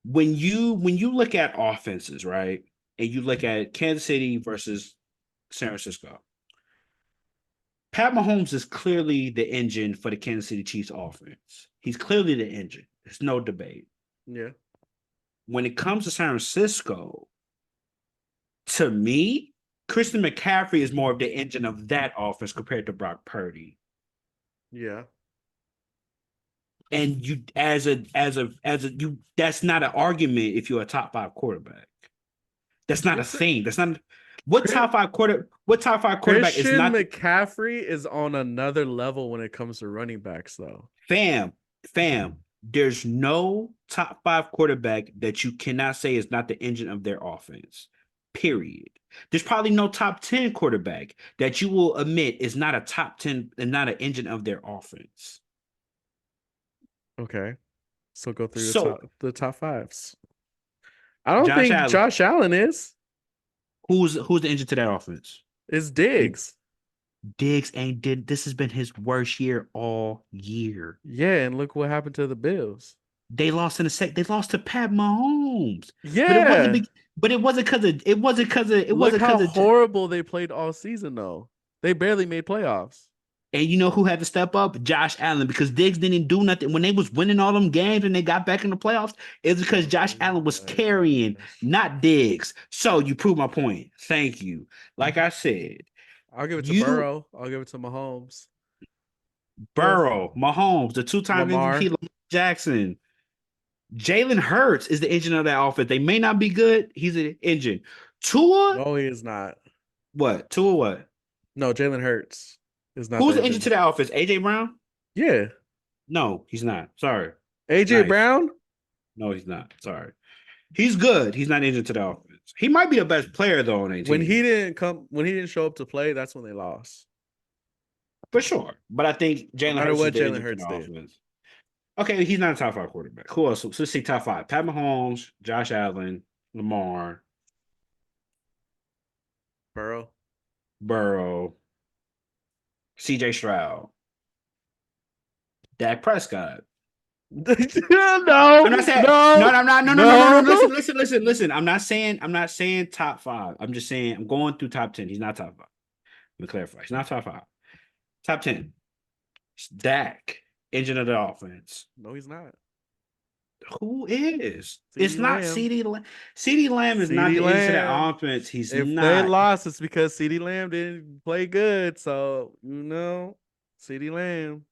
when you look at offenses, right? And you look at Kansas City versus San Francisco. Pat Mahomes is clearly the engine for the Kansas City Chiefs offense. He's clearly the engine. There's no debate. Yeah, When it comes to San Francisco, to me, Christian McCaffrey is more of the engine of that offense compared to Brock Purdy. yeah. And you as a you that's not an argument if you're a top 5 quarterback. That's not a Christian, thing. That's not Chris- what top 5 quarterback is Christian not McCaffrey is on another level when it comes to running backs, though. fam, fam. There's no top 5 quarterback that you cannot say is not the engine of their offense. Period. There's probably no top 10 quarterback that you will admit is not a top 10 and not an engine of their offense. Okay, so go through So the top fives. I don't Josh think Allen, Josh Allen who's the engine to that offense? is Diggs. Diggs ain't did this has been his worst year all year. Yeah, and look what happened to the Bills. They lost in the they lost to Pat Mahomes. But it wasn't Yeah, but it wasn't because of it look wasn't how because of horrible they played all season, though. They barely made playoffs. and you know who had to step up? Josh Allen, because Diggs didn't do nothing when they was winning all them games and they got back in the playoffs. It's because Josh Oh Allen was my carrying, gosh. not Diggs. So you prove my point. Thank you. Like I said, I'll give it to you Burrow. I'll give it to Mahomes. Who else? Burrow, Mahomes, the two-time MVP, Lamar. Lamar Jackson. Jalen Hurts is the engine of that offense. They may not be good. He's an engine. Tua, No, he is not. what? Tua, what? No, Jalen Hurts is not Who's the the engine to engine. that offense? AJ Brown? Yeah. No, he's not. Sorry. AJ Nice. Brown? No, he's not. Sorry. He's good. He's not engine to the offense. He might be the best player though on a team When he didn't show up to play, that's when they lost. for sure. But I think No Jalen matter Hurts is what the Jalen engine to Hurts the did. offense. Okay, he's not a top 5 quarterback. Who else? So let's see top 5. Pat Mahomes, Josh Allen, Lamar, Burrow. Burrow, CJ Stroud, Dak Prescott. no, I'm not saying no, no, I'm not. No, no, no, no, no. no. Listen. I'm not saying top 5. I'm just saying I'm going through top 10. He's not top 5. Let me clarify. He's not top 5. Top 10. It's Dak, engine of the offense. No, he's not. Who is? It's CeeDee not Lamb. CD Lamb. CD Lamb is not CeeDee the engine to that Lamb. offense. He's If they not. lost, it's because CeeDee Lamb didn't play good. So, CeeDee Lamb.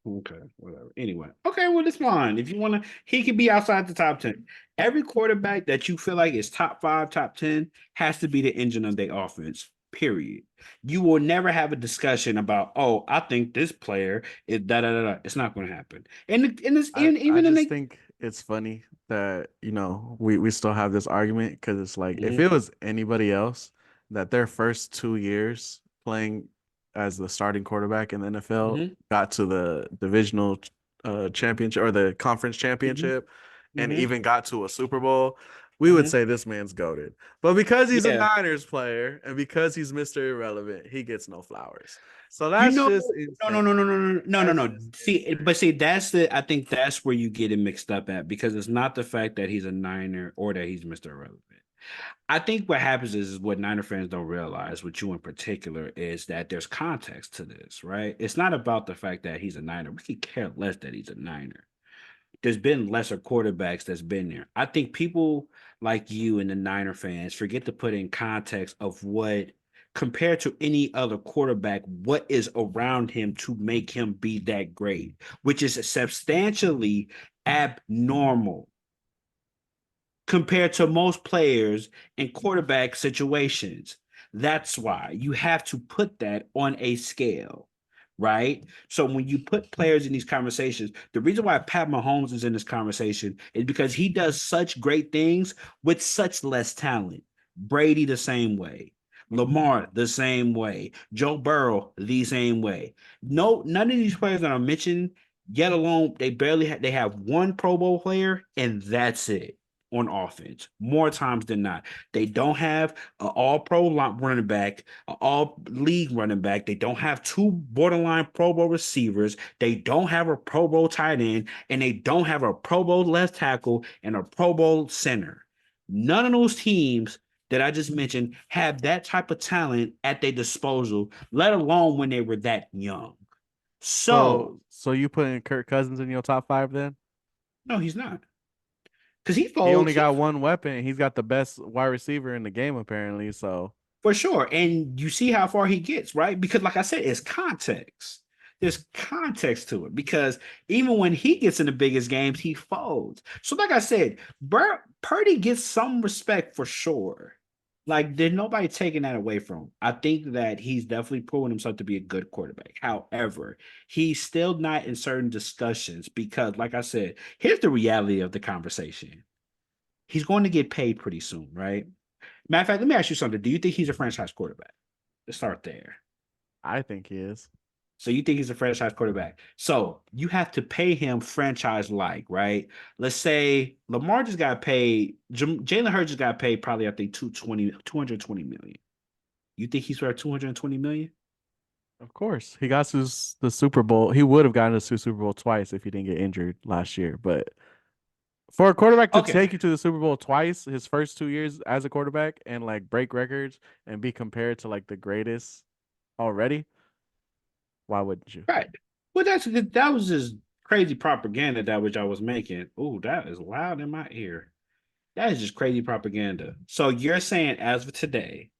Okay, whatever. Anyway, okay, well, it's fine. If you want to, he could be outside the top 10. Every quarterback that you feel like is top 5, top 10 has to be the engine of their offense. Period. You will never have a discussion about, oh, I think this player is da da da da. It's not going to happen. And it's I even in just the think it's funny that, we still have this argument because it's like if Mhm, it was anybody else that their first 2 years playing as the starting quarterback in the NFL mhm, got to the divisional championship or the conference mhm, championship and mhm, even got to a Super Bowl, we would mhm. say this man's goated. But because he's a Yeah, Niners player and because he's Mr. Irrelevant, he gets no flowers. So you that's know, just no, no, insane. no, no, no, no, no, no, That's no. just See, insane. but see, that's the. I think that's where you get it mixed up at because it's not the fact that he's a Niner or that he's Mr. Irrelevant. I think what happens is what Niner fans don't realize, with you in particular, is that there's context to this, right? It's not about the fact that he's a Niner. We could care less that he's a Niner. There's been lesser quarterbacks that's been there. I think people like you and the Niner fans forget to put in context of what, compared to any other quarterback, what is around him to make him be that great, which is substantially abnormal compared to most players in quarterback situations. That's why you have to put that on a scale, right? So when you put players in these conversations, the reason why Pat Mahomes is in this conversation is because he does such great things with such less talent. Brady the same way. Lamar the same way. Joe Burrow the same way. No, none of these players that I mentioned, yet alone they have one Pro Bowl player, and that's it on offense more times than not. They don't have an all pro running back, an all league running back. They don't have two borderline Pro Bowl receivers. They don't have a Pro Bowl tight end, and they don't have a Pro Bowl left tackle and a Pro Bowl center. None of those teams that I just mentioned have that type of talent at their disposal, let alone when they were that young. So, So you putting Kirk Cousins in your top five then? no, he's not. Because he He only folds, got one weapon. He's got the best wide receiver in the game apparently. So for sure. And you see how far he gets, right? Because, like I said, it's context. There's context to it because even when he gets in the biggest games, he folds. So, like I said, Purdy gets some respect for sure. Like, there's nobody taking that away from him. I think that he's definitely proven himself to be a good quarterback. However, he's still not in certain discussions because, like I said, here's the reality of the conversation. He's going to get paid pretty soon, right? Matter of fact, let me ask you something. Do you think he's a franchise quarterback? Let's start there. I think he is. So you think he's a franchise quarterback. So you have to pay him franchise like, right? Let's say Lamar just got paid, Jalen Hurts just got paid probably, I think, 220 million. You think he's worth 220 million? Of course. He got to the Super Bowl. He would have gotten to the Super Bowl twice if he didn't get injured last year. But for a quarterback to Okay. take you to the Super Bowl twice, his first 2 years as a quarterback, and like break records and be compared to like the greatest already, why wouldn't you? Right. Well, that was just crazy propaganda that which I was making. Oh, that is loud in my ear. That is just crazy propaganda. So you're saying as of today,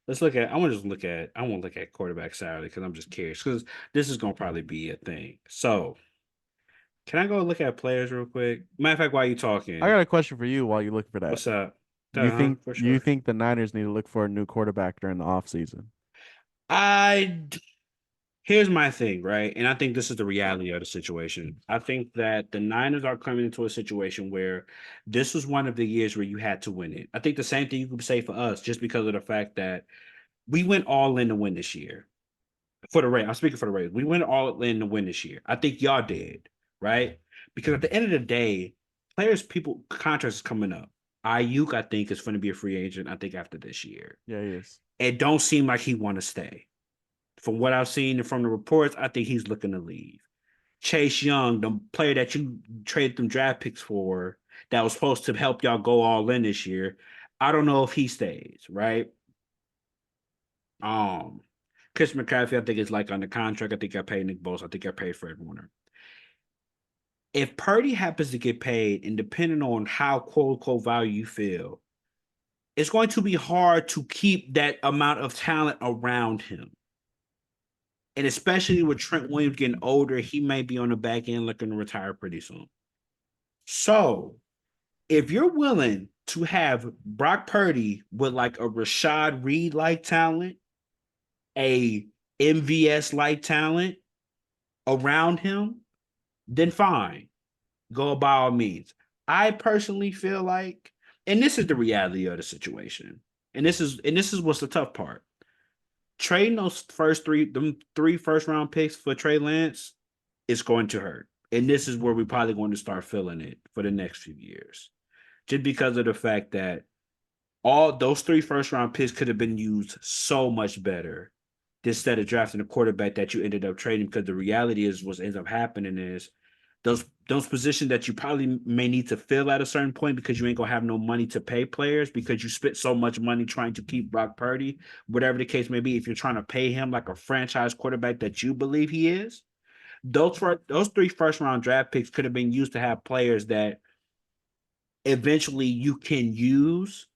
let's look at. I want to look at quarterback salary because I'm just curious because this is gonna probably be a thing. So can I go look at players real quick? Matter of fact, while you I talking, got a question for you while you look for that. what's up? You think For you sure. think the Niners need to look for a new quarterback during the offseason? I Here's my thing, right? And I think this is the reality of the situation. I think that the Niners are coming into a situation where this was one of the years where you had to win it. I think the same thing you could say for us, just because of the fact that we went all in to win this year. For the Rays, I'm speaking for the Rays. We went all in to win this year. I think y'all did, right? Because at the end of the day, people, contracts is coming up. Ayuk, I think, is going to be a free agent. I think after this year, Yeah, he is. it don't seem like he want to stay. From what I've seen and from the reports, I think he's looking to leave. Chase Young, the player that you traded them draft picks for, that was supposed to help y'all go all in this year. I don't know if he stays, right? Um, Chris McCaffrey, I think is like under contract. I think I paid Nick Bosa. I think I paid Fred Warner. If Purdy happens to get paid, and depending on how quote unquote value you feel, it's going to be hard to keep that amount of talent around him. And especially with Trent Williams getting older, he may be on the back end looking to retire pretty soon. So if you're willing to have Brock Purdy with like a Rashad Reed like talent, a MVS like talent around him, then fine, go by all means. I personally feel like, and this is the reality of the situation, and this is what's the tough part. Trading those them three first round picks for Trey Lance is going to hurt. And this is where we're probably going to start feeling it for the next few years. Just because of the fact that all those three first round picks could have been used so much better instead of drafting a quarterback that you ended up trading. Because the reality is, what ends up happening is those positions that you probably may need to fill at a certain point because you ain't gonna have no money to pay players because you spent so much money trying to keep Brock Purdy, whatever the case may be. If you're trying to pay him like a franchise quarterback that you believe he is, those three first round draft picks could have been used to have players that eventually you can use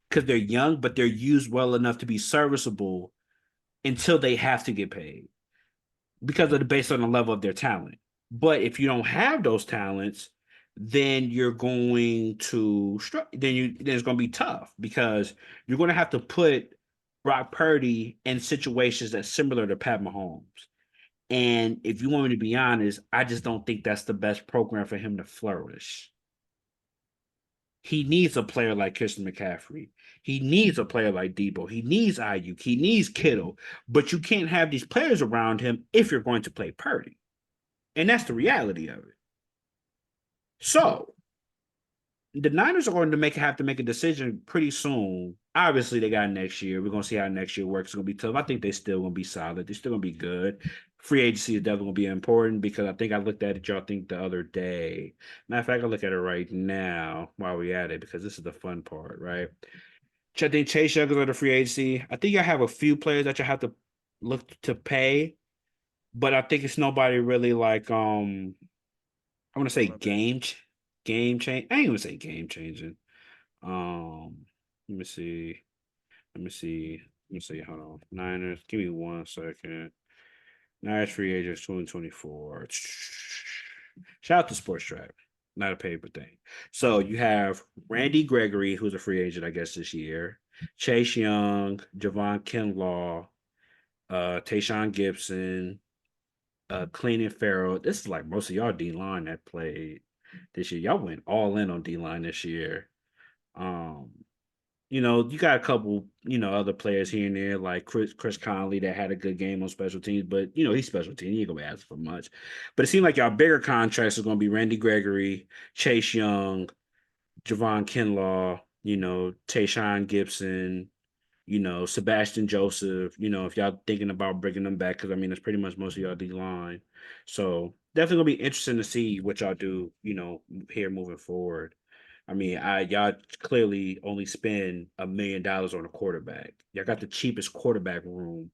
because they're young, but they're used well enough to be serviceable until they have to get paid because of the based on the level of their talent. But if you don't have those talents, then you're going to then it's going to be tough because you're going to have to put Brock Purdy in situations that's similar to Pat Mahomes. And if you want me to be honest, I just don't think that's the best program for him to flourish. He needs a player like Christian McCaffrey. He needs a player like Debo. He needs Ayuk. He needs Kittle. But you can't have these players around him if you're going to play Purdy. And that's the reality of it. So the Niners are going to have to make a decision pretty soon. Obviously, they got next year. We're going to see how next year works. It's going to be tough. I think they're still going to be solid. They're still going to be good. Free agency is definitely going to be important because I think I looked at it, y'all think the other day. Matter of fact, I look at it right now while we're at it because this is the fun part, right? I think Chase Young is on the free agency. I think you have a few players that you have to look to pay, but I think it's nobody really like I want to say game change. I ain't gonna say game changing. Let me see. Let me see. Let me see. Hold on. Niners. Give me 1 second. Niners free agents 2024. Shout out to Sports Track. Not a paper thing. So you have Randy Gregory, who's a free agent, I guess, this year. Chase Young, Javon Kinlaw, Tayshawn Gibson, Cleaning Farrell. This is like most of y'all D line that played this year. Y'all went all in on D line this year. Um, you got a couple, other players here and there, like Chris Conley that had a good game on special teams, but he's special team. He ain't gonna be asking for much. But it seemed like y'all bigger contracts are gonna be Randy Gregory, Chase Young, Javon Kinlaw, Tayshawn Gibson, Sebastian Joseph, if y'all thinking about bringing them back, because I mean, it's pretty much most of y'all D line. So definitely gonna be interesting to see what y'all do, here moving forward. I mean, y'all clearly only spend $1 million on a quarterback. Y'all got the cheapest quarterback room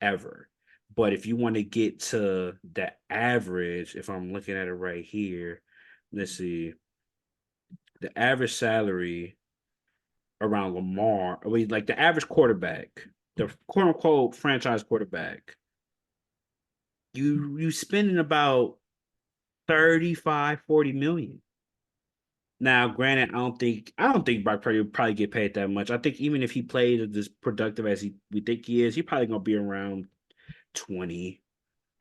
ever. But if you want to get to the average, if I'm looking at it right here, let's see, the average salary around Lamar, I mean, like the average quarterback, the quote unquote franchise quarterback, you spending about 35, 40 million. Now, granted, I don't think Brock Purdy will probably get paid that much. I think even if he played as productive as we think he is, he probably gonna be around 20.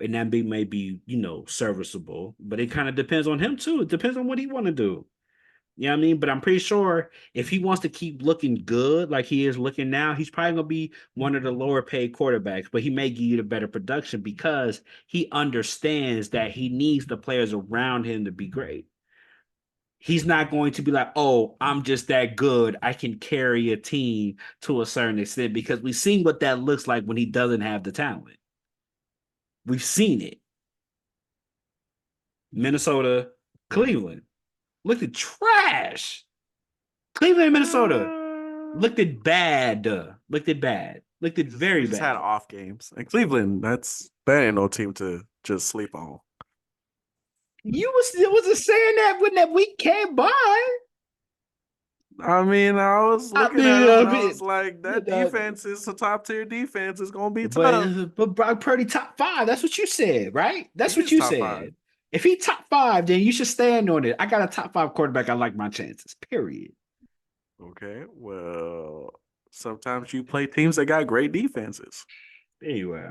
And that may be, serviceable. But it kind of depends on him too. It depends on what he want to do. You know what I mean? But I'm pretty sure if he wants to keep looking good like he is looking now, he's probably gonna be one of the lower paid quarterbacks, but he may give you the better production because he understands that he needs the players around him to be great. He's not going to be like, oh, I'm just that good. I can carry a team to a certain extent because we've seen what that looks like when he doesn't have the talent. We've seen it. Minnesota, Cleveland looked at trash. Cleveland, Minnesota looked at bad. Looked at bad. Looked at very just had bad. off games. And Cleveland, that ain't no team to just sleep on. It was a saying that when that week came by. I mean, I was I looking at mean, them I and I was mean, like, that defense is a top tier defense. It's gonna be tough. but Brock Purdy top five. That's what you said, right? He That's what is you top five. said. If he top five, then you should stand on it. I got a top five quarterback. I like my chances. Period. Okay, well, sometimes you play teams that got great defenses. Anyway,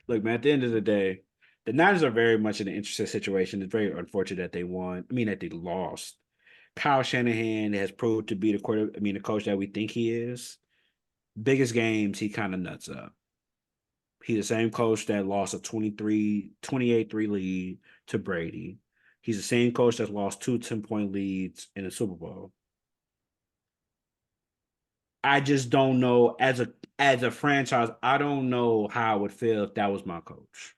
look, man. At the end of the day, the Niners are very much in an interesting situation. It's very unfortunate that they won. I mean, that they lost. Kyle Shanahan has proved to be the coach that we think he is. Biggest games, he kind of nuts up. He's the same coach that lost a 28-3 lead to Brady. He's the same coach that's lost two 10-point leads in the Super Bowl. I just don't know as a franchise, I don't know how I would feel if that was my coach.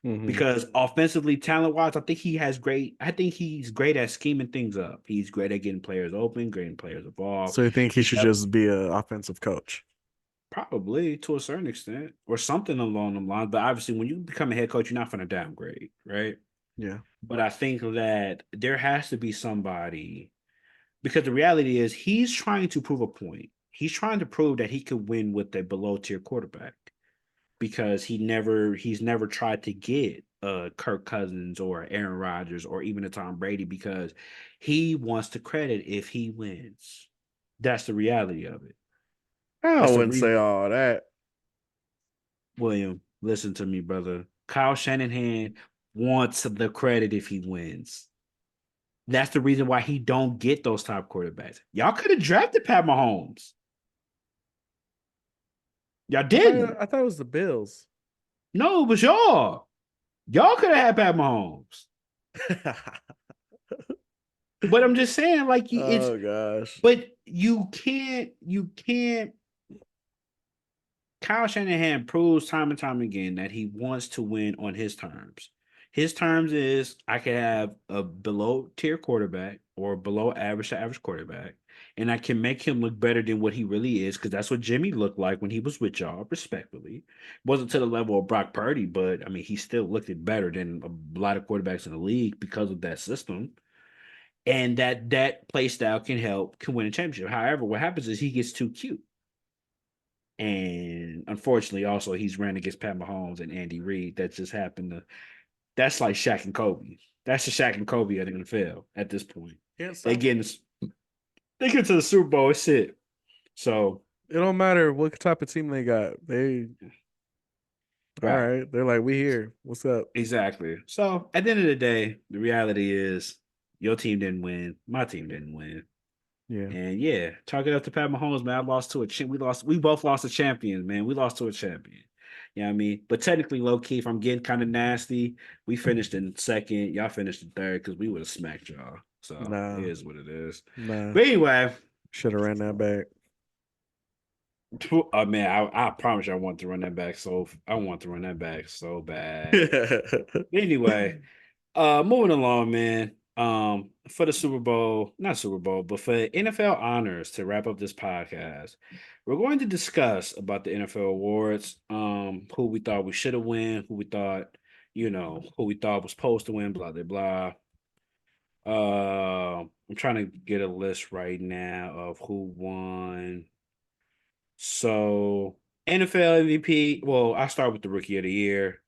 Hmm. Because offensively, talent wise, I think he's great at scheming things up. He's great at getting players open, getting players involved. So you think he He should never, just be an offensive coach? Probably to a certain extent, or something along them lines. But obviously, when you become a head coach, you're not going to downgrade, right? Yeah. But I think that there has to be somebody, because the reality is he's trying to prove a point. He's trying to prove that he could win with a below tier quarterback, because he's never tried to get Kirk Cousins or Aaron Rodgers or even a Tom Brady, because he wants the credit if he wins. That's the reality of it. I That's the wouldn't say reason. all that. William, listen to me, brother. Kyle Shanahan wants the credit if he wins. That's the reason why he don't get those top quarterbacks. Y'all could have drafted Pat Mahomes. Y'all didn't. I thought it was the Bills. No, it was y'all. Y'all could have had Pat Mahomes. But I'm just saying, like, Oh gosh. but you can't. Kyle Shanahan proves time and time again that he wants to win on his terms. His terms is I could have a below tier quarterback or below average to average quarterback, and I can make him look better than what he really is, because that's what Jimmy looked like when he was with y'all, respectfully. Wasn't to the level of Brock Purdy, but I mean, he still looked it better than a lot of quarterbacks in the league because of that system. And that play style can win a championship. However, what happens is he gets too cute. And unfortunately, also he's ran against Pat Mahomes and Andy Reid. That just happened to. That's like Shaq and Kobe. That's the Shaq and Kobe of the NFL at this point. Can't They stop get them. they get to the Super Bowl. It's it. So It don't matter what type of team they got. They all right, right. They're like, we here. What's up? exactly. So at the end of the day, the reality is your team didn't win. My team didn't win. Yeah. And yeah, chalk it up to Pat Mahomes, man. I lost to a champ. We lost. We both lost to champions, man. We lost to a champion. You know what I mean? But technically, low key, if I'm getting kind of nasty, we finished in second. Y'all finished in third because we would have smacked y'all. So it Nah. is what it is. Nah. But anyway, Should have ran that back. oh man, I promise you, I want to run that back so bad. Anyway, moving along, man. For the Super Bowl, not Super Bowl, but for NFL honors to wrap up this podcast, we're going to discuss about the NFL awards. Who we thought we should have won, who we thought was supposed to win, blah blah blah. I'm trying to get a list right now of who won. So NFL MVP. Well, I'll start with the Rookie of the Year.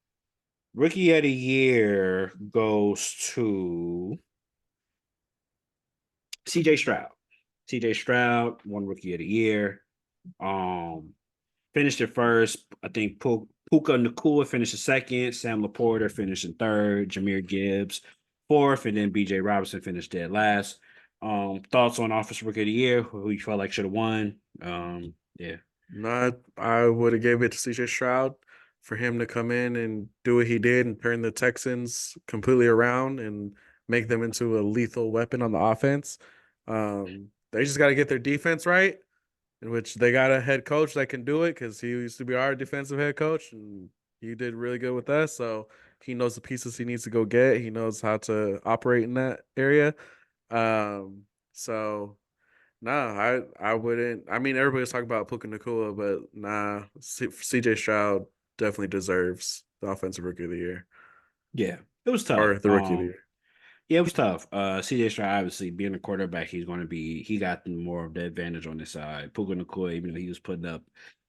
Rookie of the Year goes to CJ Stroud. CJ Stroud won Rookie of the Year. Um, Finished it first. I think Puka Nakua finished second. Sam Laporta finished in third. Jameer Gibbs fourth, and then BJ Robinson finished dead last. Thoughts on Office Rookie of the Year? Who you felt like should have won? Yeah, Not I would have gave it to CJ Stroud for him to come in and do what he did and turn the Texans completely around and make them into a lethal weapon on the offense. They just got to get their defense right, in which they got a head coach that can do it because he used to be our defensive head coach and he did really good with us. So he knows the pieces he needs to go get. He knows how to operate in that area. So no, I wouldn't. I mean, everybody's talking about Puka Nakua, but nah, CJ Stroud definitely deserves the offensive rookie of the year yeah, it was tough. or the rookie of the year. Yeah, it was tough. CJ Stroud, obviously being a quarterback, he got more of the advantage on his side. Puka Nakua, even though he was putting up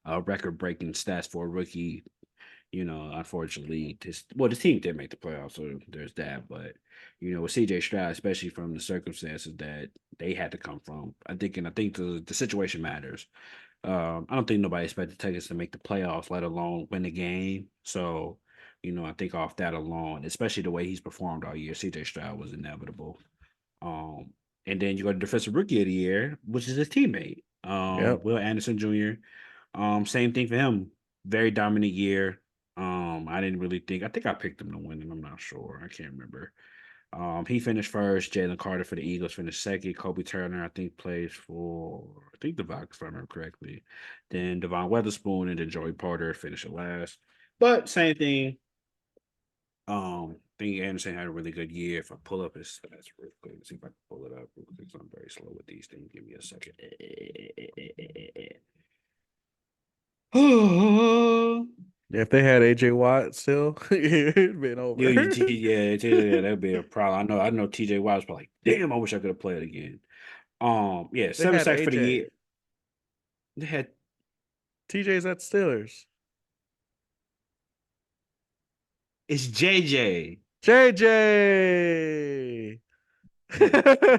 record-breaking stats for a rookie, unfortunately, the team did make the playoffs, so there's that. But with CJ Stroud, especially from the circumstances that they had to come from, I think the situation matters. I don't think nobody expected Texas to make the playoffs, let alone win the game. So, I think off that alone, especially the way he's performed all year, CJ Stroud was inevitable. Um, and then you go to defensive rookie of the year, which is his teammate, Yep. Will Anderson Jr. Same thing for him. Very dominant year. I didn't really think. I think I picked him to win, and I'm not sure. I can't remember. He finished first. Jalen Carter for the Eagles finished second. Kobe Turner, I think, plays for I think the Vikings, if I remember correctly. Then Devon Weatherspoon and then Joey Porter finished last. But same thing. I think Anderson had a really good year. If I pull up his stats real quick, see if I can pull it up real quick. 'Cause I'm very slow with these things. Give me a second. If they had AJ Watt still, it'd been over. Yeah, that'd be a problem. I know TJ Watt was probably like, damn, I wish I could have played again. Yeah, They seven had sacks for the AJ. year. They had TJ's at Steelers. it's JJ. JJ. Yeah.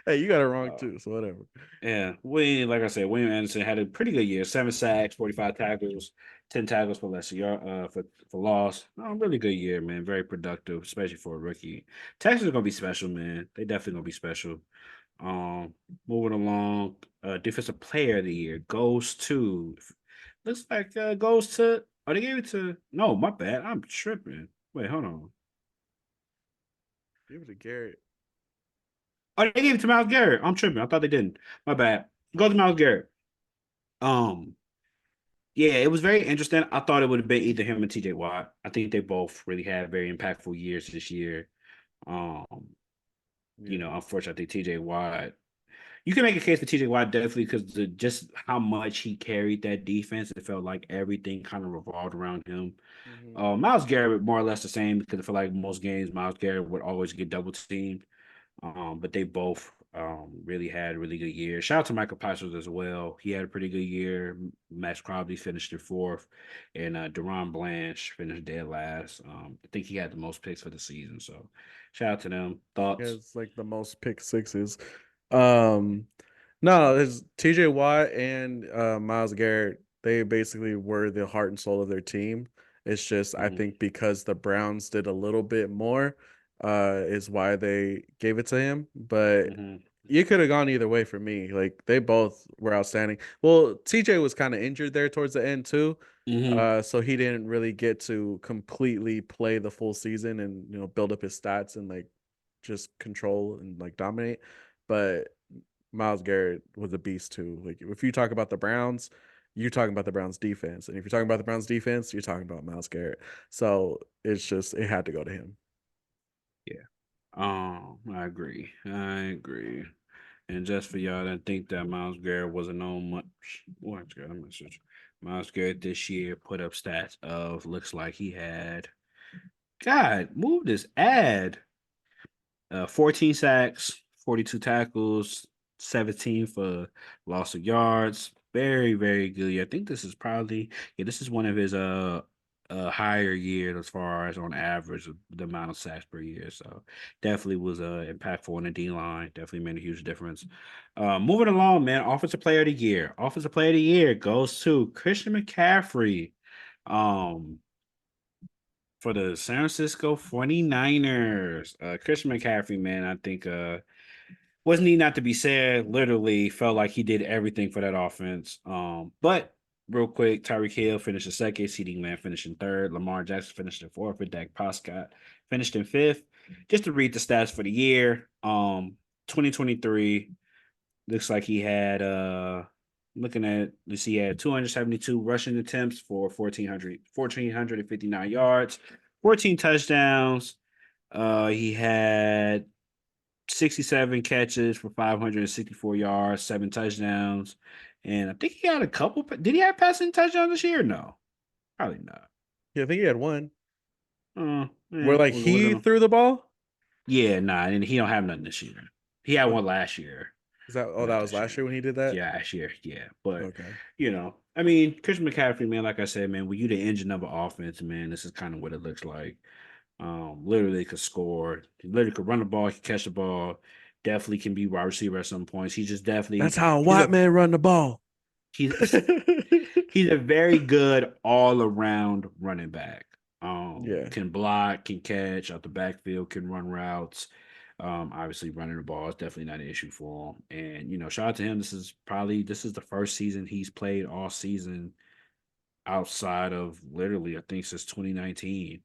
Hey, you got it wrong Uh, too, so whatever. yeah. Like I said, William Anderson had a pretty good year. 7 sacks, 45 tackles, 10 tackles for less yard for loss. Really good year, man. Very productive, especially for a rookie. Texas is gonna be special, man. They definitely gonna be special. Um, Moving along, defensive player of the year goes to looks like goes to they gave it to no, my bad. I'm tripping. Wait, hold on. Give it to Garrett. Oh, they gave it to Miles Garrett. I'm tripping. I thought they didn't. My bad. Go to Miles Garrett. Um, yeah, it was very interesting. I thought it would have been either him or TJ Watt. I think they both really had very impactful years this year. Um, Yeah. Unfortunately, I think TJ Watt. You can make a case for TJ Watt definitely because just how much he carried that defense. It felt like everything kind of revolved around him. Hmm. Miles Garrett more or less the same because I feel like most games Miles Garrett would always get double teamed. But they both really had really good years. Shout out to Michael Parsons as well. He had a pretty good year. Max Crosby finished in fourth, and Deron Blanche finished dead last. I think he had the most picks for the season. So shout out to them. He Thoughts? has like the most pick sixes. Um, no, it's TJ Watt and Miles Garrett. They basically were the heart and soul of their team. It's just I Hmm. think because the Browns did a little bit more, is why they gave it to him. But Hmm. you could have gone either way for me. Like they both were outstanding. Well, TJ was kind of injured there towards the end too. Hmm. So he didn't really get to completely play the full season and build up his stats and like just control and like dominate. But Miles Garrett was a beast too. Like if you talk about the Browns, you're talking about the Browns defense. And if you're talking about the Browns defense, you're talking about Miles Garrett. So it's just it had to go to him. Yeah. I agree. I agree. And just for y'all that think that Miles Garrett wasn't on much, what's good? I'm gonna switch. Miles Garrett this year put up stats of looks like he had. God, move this ad. 14 sacks, 42 tackles, 17 for loss of yards. Very, very good year. I think this is probably this is one of his higher years as far as on average of the amount of sacks per year. So definitely was impactful in the D line. Definitely made a huge difference. Moving along, man. Offensive player of the year. Offensive player of the year goes to Christian McCaffrey. Um, for the San Francisco 49ers. Christian McCaffrey, man, I think wasn't he not to be said, literally felt like he did everything for that offense. But real quick, Tyreek Hill finished in second, CeeDee Lamb finished in third, Lamar Jackson finished in fourth, and Dak Prescott finished in fifth. Just to read the stats for the year, 2023 looks like he had looking at let's see, he had 272 rushing attempts for 1,459 yards, 14 touchdowns. He had 67 catches for 564 yards, 7 touchdowns. And I think he had a couple. Did he have passing touchdowns this year? No, probably not. Yeah, I think he had one Yeah, where like was he it? threw the ball. Yeah, nah, and he don't have nothing this year. He had What one last year, is that? but Oh, not that was this last year. year when he did that. Yeah, last year, yeah. But Okay. I mean, Christian McCaffrey, man, like I said, man, when you the engine of an offense, man, this is kind of what it looks like. Literally could score, literally could run the ball, he could catch the ball, definitely can be wide receiver at some points. He just That's definitely how a he's white a man run the ball. He's he's a very good all around running back. Yeah. Can block, can catch out the backfield, can run routes. Obviously running the ball is definitely not an issue for him. And shout out to him. This is the first season he's played all season outside of literally, I think, since 2019.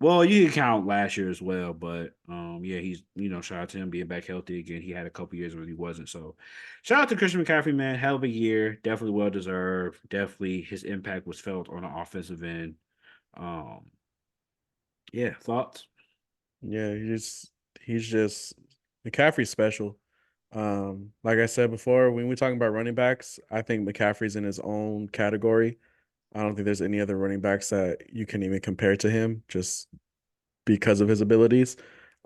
Well, you can count last year as well, but yeah, he's shout out to him being back healthy again. He had a couple years where he wasn't. So shout out to Christian McCaffrey, man. Hell of a year. Definitely well deserved. Definitely his impact was felt on the offensive end. Um, yeah, thoughts? Yeah, he's just McCaffrey's special. Like I said before, when we're talking about running backs, I think McCaffrey's in his own category. I don't think there's any other running backs that you can even compare to him just because of his abilities.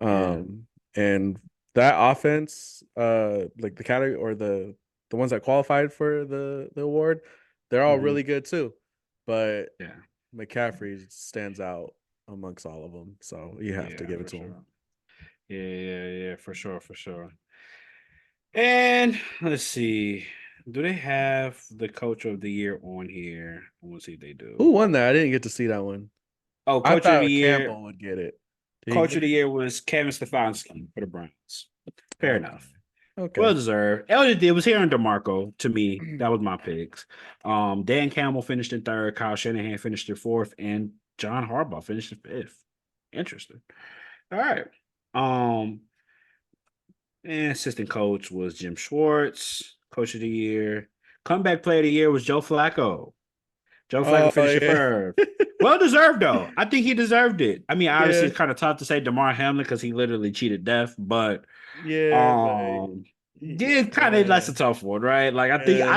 Yeah. And that offense, like the category or the ones that qualified for the award, they're all Hmm. really good too. But Yeah. McCaffrey stands out amongst all of them, so you have to Yeah, give it for to him. sure. Yeah, for sure, for sure. And let's see. Do they have the coach of the year on here? I want to see if they Who do. won that? I didn't get to see that one. Oh, I coach of the thought year. Campbell would get it. Did he Coach of get the it? year was Kevin Stefanski for the Browns. Fair Okay. enough. Well Okay. deserved. It was here in DeMarco to me. That was my picks. Dan Campbell finished in third. Kyle Shanahan finished in fourth, and John Harbaugh finished in fifth. Interesting. All right. Um, and assistant coach was Jim Schwartz. Coach of the year. Comeback player of the year was Joe Flacco. Joe Flacco Oh finished in yeah. third. Well deserved though. I think he deserved it. I mean, obviously Yeah. it's kind of tough to say DeMar Hamlin because he literally cheated death, but Yeah, but um, yeah, kind of yeah. that's a tough one, right? Like Yeah.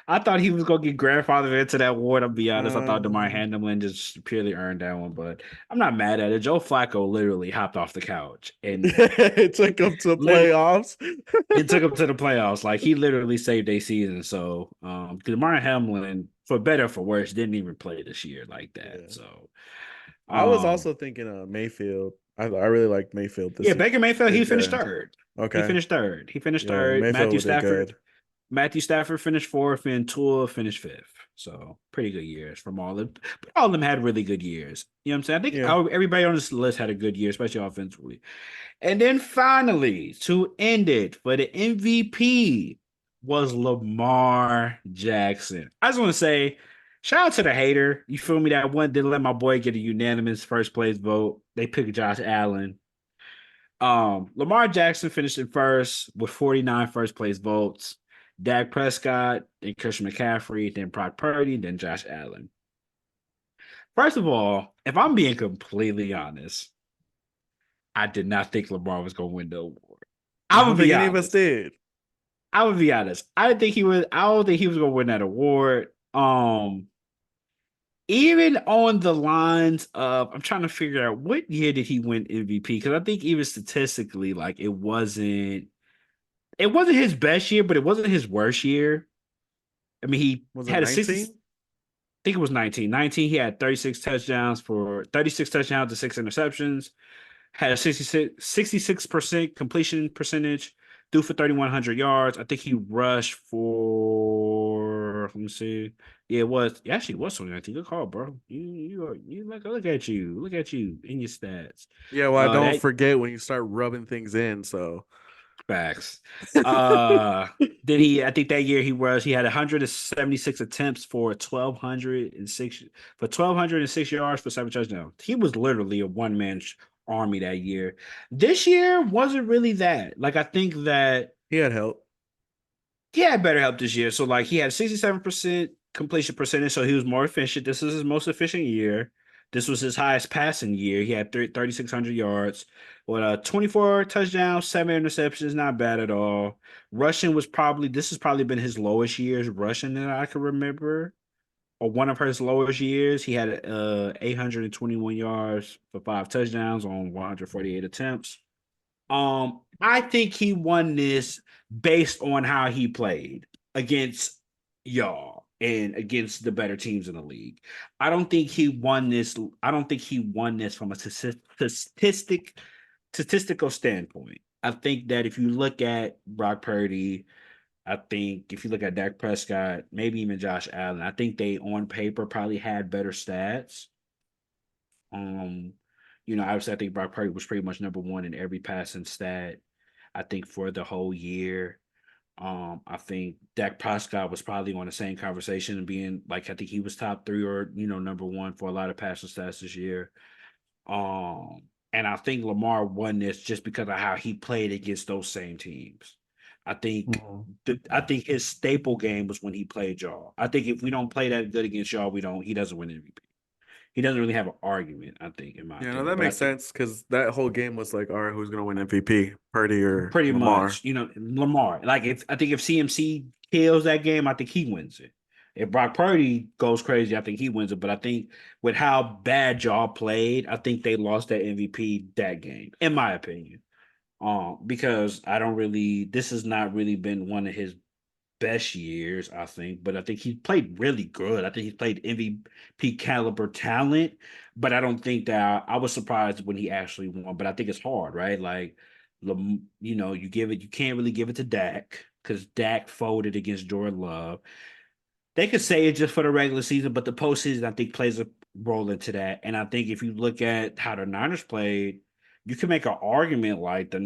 I thought he was gonna get grandfathered into that award. I'll be honest. I thought DeMar Uh, Hamlin just purely earned that one, but I'm not mad at it. Joe Flacco literally hopped off the couch and it took him to lit, playoffs. it took him to the playoffs. Like he literally saved their season. So DeMar Hamlin, for better or for worse, didn't even play this year like that. Yeah. So I was um also thinking Mayfield. I really liked Mayfield this yeah, year. Baker Mayfield, he Did finished good. third. Okay. He finished Yeah, third. Mayfield did good. Matthew Stafford finished fourth, and Tua finished fifth. So pretty good years from all of them. But all of them had really good years. You know what I'm saying? I think Yeah. everybody on this list had a good year, especially offensively. And then finally, to end it for the MVP was Lamar Jackson. I just want to say, shout out to the hater. You feel me? That one didn't let my boy get a unanimous first place vote. They picked Josh Allen. Lamar Jackson finished in first with 49 first place votes. Dak Prescott, then Christian McCaffrey, then Brock Purdy, then Josh Allen. First of all, if I'm being completely honest, I did not think Lamar was going to win the award. I I don't would think be any of us honest. did. I would be honest. I didn't think he was. I don't think he was going to win that award. Even on the lines of, I'm trying to figure out what year did he win MVP because I think even statistically, like it wasn't his best year, but it wasn't his worst year. I mean, he Was it had a 60, I 19? think it was 19. 19, he had 36 touchdowns to six interceptions, had a 66% completion percentage, threw for 3,100 yards. I think he rushed for, let me see. Yeah, it was 2019. Good call, bro. You look at you. Look at you in your stats. Yeah, well, I don't That forget when you start rubbing things in, so Facts. Uh, did he? I think that year he had 176 attempts for 1,206 yards for seven touchdowns. He was literally a one man army that year. This year wasn't really that. Like I think that he had help. he had better help this year. So like he had 67% completion percentage, so he was more efficient. This is his most efficient year. This was his highest passing year. He had 3,600 yards with 24 touchdowns, seven interceptions. Not bad at all. Rushing was probably this has probably been his lowest years rushing that I can remember, or one of his lowest years. He had 821 yards for five touchdowns on 148 attempts. I think he won this based on how he played against y'all and against the better teams in the league. I don't think he won this. I don't think he won this from a statistical standpoint. I think that if you look at Brock Purdy, I think if you look at Dak Prescott, maybe even Josh Allen, I think they on paper probably had better stats. Um, obviously I think Brock Purdy was pretty much number one in every passing stat. I think for the whole year. I think Dak Prescott was probably on the same conversation and being like I think he was top three or number one for a lot of passing stats this year. And I think Lamar won this just because of how he played against those same teams. I think Mhm. I think his staple game was when he played y'all. I think if we don't play that good against y'all, we don't. He doesn't win MVP. He doesn't really have an argument. I think, in my Yeah, no, opinion. that But I makes think sense because that whole game was like, all right, who's gonna win MVP, Purdy or pretty Lamar? much, Lamar. Like if I think if CMC kills that game, I think he wins it. If Brock Purdy goes crazy, I think he wins it. But I think with how bad y'all played, I think they lost that MVP that game, in my opinion. Because I don't really this has not really been one of his best years, I think, but I think he played really good. I think he's played MVP caliber talent, but I don't think that I was surprised when he actually won. But I think it's hard, right? Like, you can't really give it to Dak because Dak folded against Jordan Love. They could say it just for the regular season, but the postseason I think plays a role into that. And I think if you look at how the Niners played, you can make an argument like the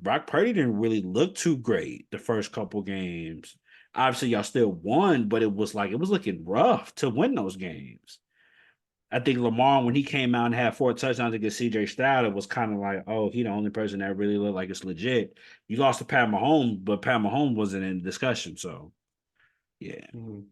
Brock Purdy didn't really look too great the first couple games. Obviously, y'all still won, but it was looking rough to win those games. I think Lamar, when he came out and had 4 touchdowns against CJ Stroud, it was kind of like, oh, he the only person that really looked like it's legit. You lost to Pat Mahomes, but Pat Mahomes wasn't in discussion. So yeah. Mhm.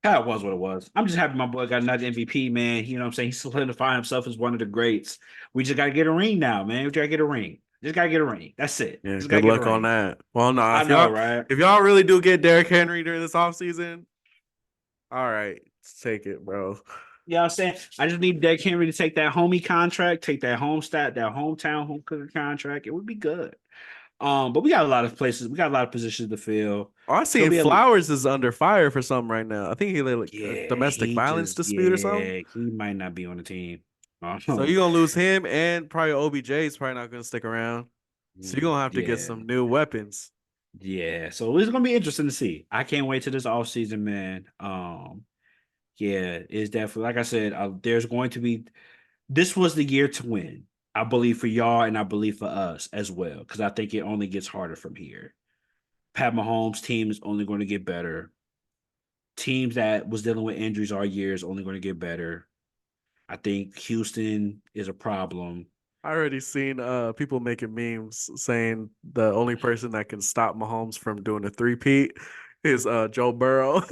It was what it was. I'm just happy my boy got another MVP, man. You know what I'm saying? He's solidifying himself as one of the greats. We just gotta get a ring now, man. We gotta get a ring. Just gotta get a ring. That's it. Yeah, Just good gotta get a luck on ring. that. Well, no, I know, right? if y'all really do get Derrick Henry during this offseason, all right, take it, bro. You know what I'm saying? I just need Derrick Henry to take that homie contract, take that that hometown home cooker contract. It would be good. But we got a lot of places, we got a lot of positions to fill. Oh, I It's gonna seen be a Flowers is under fire for something right now. I think he like a yeah, domestic violence dispute or something. he might not be on the team. So you're gonna lose him and probably OBJ is probably not gonna stick around. So you're gonna have to get Yeah. some new weapons. Yeah, so it's gonna be interesting to see. I can't wait to this off season, man. Yeah, it's definitely like I said. There's going to be. This was the year to win. I believe for y'all, and I believe for us as well, because I think it only gets harder from here. Pat Mahomes' team is only going to get better. Teams that was dealing with injuries all year is only going to get better. I think Houston is a problem. I already seen people making memes saying the only person that can stop Mahomes from doing a three-peat is Joe Burrow.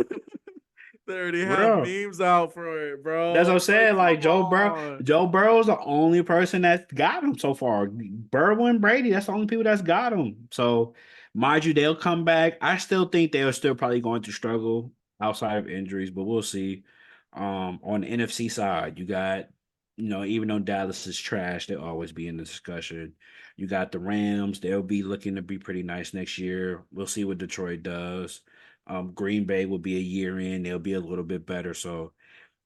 They already have Bro, memes out for it, that's what bro. I'm Like, saying. Like come on. Joe Burrow's the only person that's got him so far. Burrow and Brady, that's the only people that's got him. So, mind you, they'll come back. I still think they're still probably going to struggle outside of injuries, but we'll see. On the NFC side, you got, even though Dallas is trash, they'll always be in the discussion. You got the Rams, they'll be looking to be pretty nice next year. We'll see what Detroit does. Green Bay will be a year in, they'll be a little bit better. So,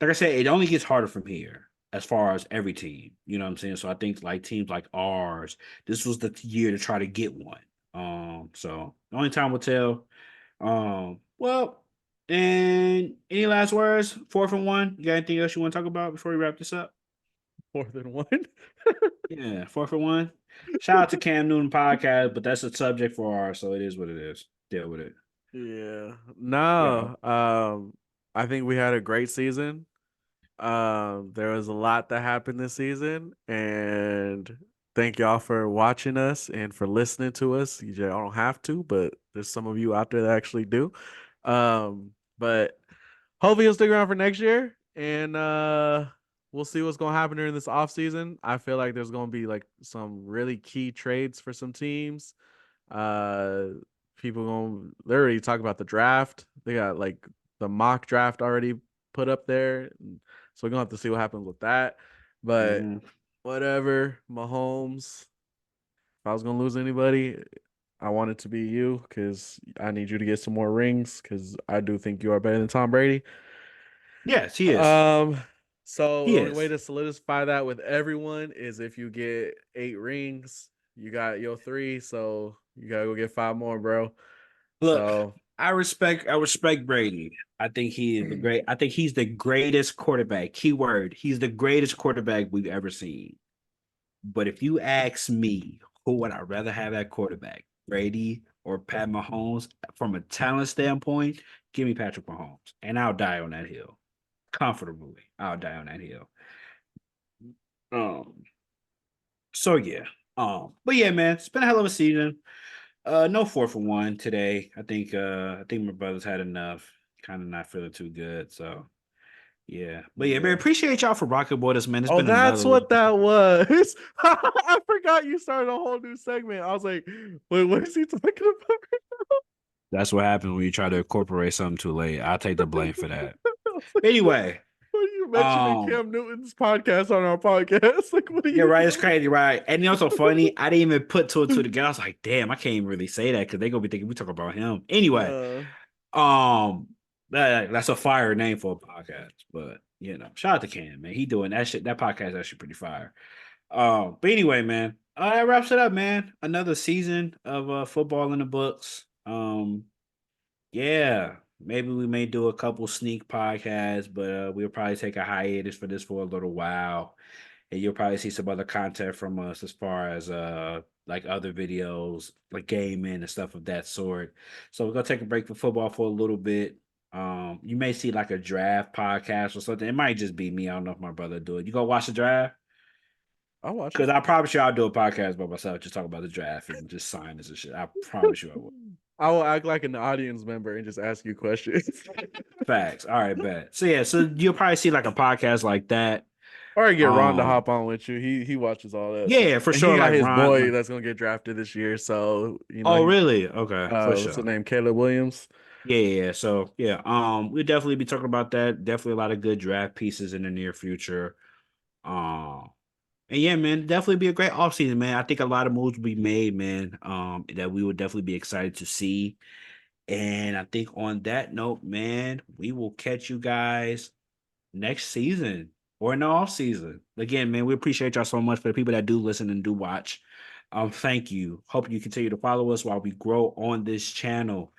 like I said, it only gets harder from here as far as every team. You know what I'm saying? So I think like teams like ours, this was the year to try to get one. So the only time will tell. Well, and any last words? 4th and 1. You got anything else you want to talk about before we wrap this up? More than one. Yeah, 4th and 1. Shout out to Cam Newton podcast, but that's a subject for ours, so it is what it is. Deal with it. Yeah. Yeah. No. I think we had a great season. There was a lot that happened this season, and thank y'all for watching us and for listening to us. You don't have to, but there's some of you out there that actually do. But hopefully you'll stick around for next year, and we'll see what's gonna happen during this off season. I feel like there's gonna be like some really key trades for some teams. Uh, People gonna they already talk about the draft. They got like the mock draft already put up there. So we're gonna have to see what happens with that. But Hmm. whatever, Mahomes. If I was gonna lose anybody, I want it to be you because I need you to get some more rings because I do think you are better than Tom Brady. Yes, he is. Um, so He the only way is. to solidify that with everyone is if you get 8 rings. You got your 3, so you gotta go get 5 more, bro. Look, So I respect Brady. I think he is the great. I think he's the greatest quarterback. Keyword: he's the greatest quarterback we've ever seen. But if you ask me, who would I rather have at quarterback, Brady or Pat Mahomes? From a talent standpoint, give me Patrick Mahomes, and I'll die on that hill comfortably. I'll die on that hill. Um. So yeah. But yeah, man, it's been a hell of a season. No 4 for 1 today. I think my brothers had enough. Kind of not feeling too good. So yeah. But yeah, man, yeah. appreciate y'all for rocking with us, man. It's Oh, been another that's what little. that was. I forgot you started a whole new segment. I was like, wait, what is he talking about? That's what happens when you try to incorporate something too late. I'll take the blame for that. I was like, Anyway, what are you mentioning um, Cam Newton's podcast on our podcast? Like, what are yeah, you right. It's doing? crazy, right? And you know what's so funny? I didn't even put two and two together. I was like, damn, I can't even really say that because they're gonna be thinking we talk about him. Anyway, Uh, um, that's a fire name for a podcast, but shout out to Cam, man. He doing that shit. That podcast is actually pretty fire. But anyway, man, that wraps it up, man. Another season of football in the books. Yeah, maybe we may do a couple sneak podcasts, but we'll probably take a hiatus for this for a little while, and you'll probably see some other content from us as far as like other videos, like gaming and stuff of that sort. So we're gonna take a break from football for a little bit. You may see like a draft podcast or something. It might just be me. I don't know if my brother do it. You go watch the draft? I'll watch Because it. I promise you, I'll do a podcast by myself, just talk about the draft and just sign this and shit. I promise you, I will. I will act like an audience member and just ask you questions. Facts. All right, bet. So yeah, so you'll probably see like a podcast like that. Or I get Ron to Um, hop on with you. He watches all that stuff. yeah, for And he sure. got Like his Ron. boy that's gonna get drafted this year. So, Oh, he really? Okay, for what's the sure. name? Caleb Williams. Yeah. So yeah, we'll definitely be talking about that. Definitely a lot of good draft pieces in the near future. Um, and yeah, man, definitely be a great offseason, man. I think a lot of moves will be made, man. That we would definitely be excited to see. And I think on that note, man, we will catch you guys next season or in the off season. Again, man, we appreciate y'all so much for the people that do listen and do watch. Thank you. Hope you continue to follow us while we grow on this channel.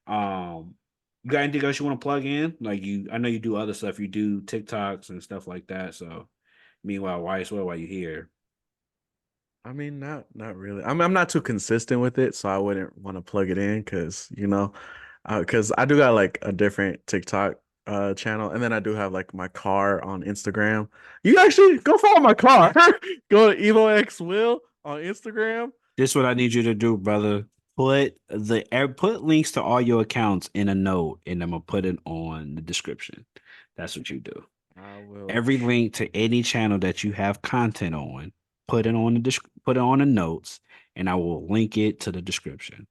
Um, you got anything else you want to plug in? Like I know you do other stuff. You do TikToks and stuff like that. So, meanwhile, why as well while you're here? I mean, not really. I'm not too consistent with it, so I wouldn't want to plug it in because because I do got like a different TikTok channel, and then I do have like my car on Instagram. You actually go follow my car. Go to Evo X Will on Instagram. This is what I need you to do, brother. Put links to all your accounts in a note, and I'm gonna put it on the description. That's what you do. I will. Every link to any channel that you have content on, put it on the notes, and I will link it to the description.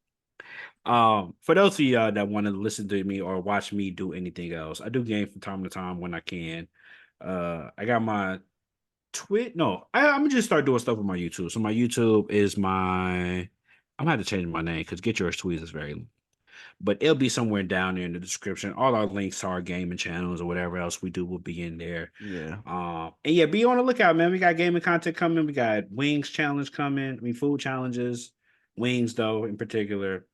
For those of y'all that want to listen to me or watch me do anything else, I do game from time to time when I can. I got my Twit. No, I'm gonna just start doing stuff with my YouTube. So my YouTube is I'm gonna have to change my name because Get Yours Tweets is very, but it'll be somewhere down there in the description. All our links to our gaming channels or whatever else we do will be in there. Yeah. And yeah, be on the lookout, man. We got gaming content coming. We got wings challenge coming. I mean, food challenges, wings though in particular.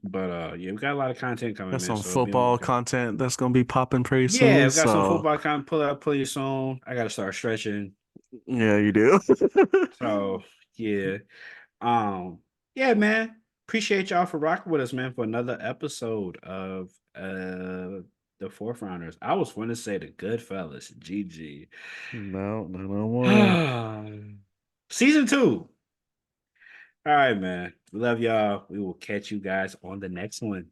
But yeah, we got a lot of content coming, Got man. some So be on the football lookout. content that's gonna be popping pretty Yeah, soon. we got some So football content pull up pretty soon. I gotta start stretching. yeah, you do. So yeah. Um, yeah, man. Appreciate y'all for rocking with us, man, for another episode of the Fourth Rounders. I was going to say the Goodfellas. GG. No, no more. Season 2. All right, man. Love y'all. We will catch you guys on the next one.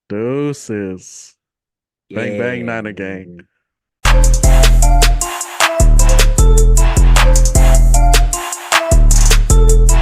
Deuces. Bang bang, Yeah. Niner gang.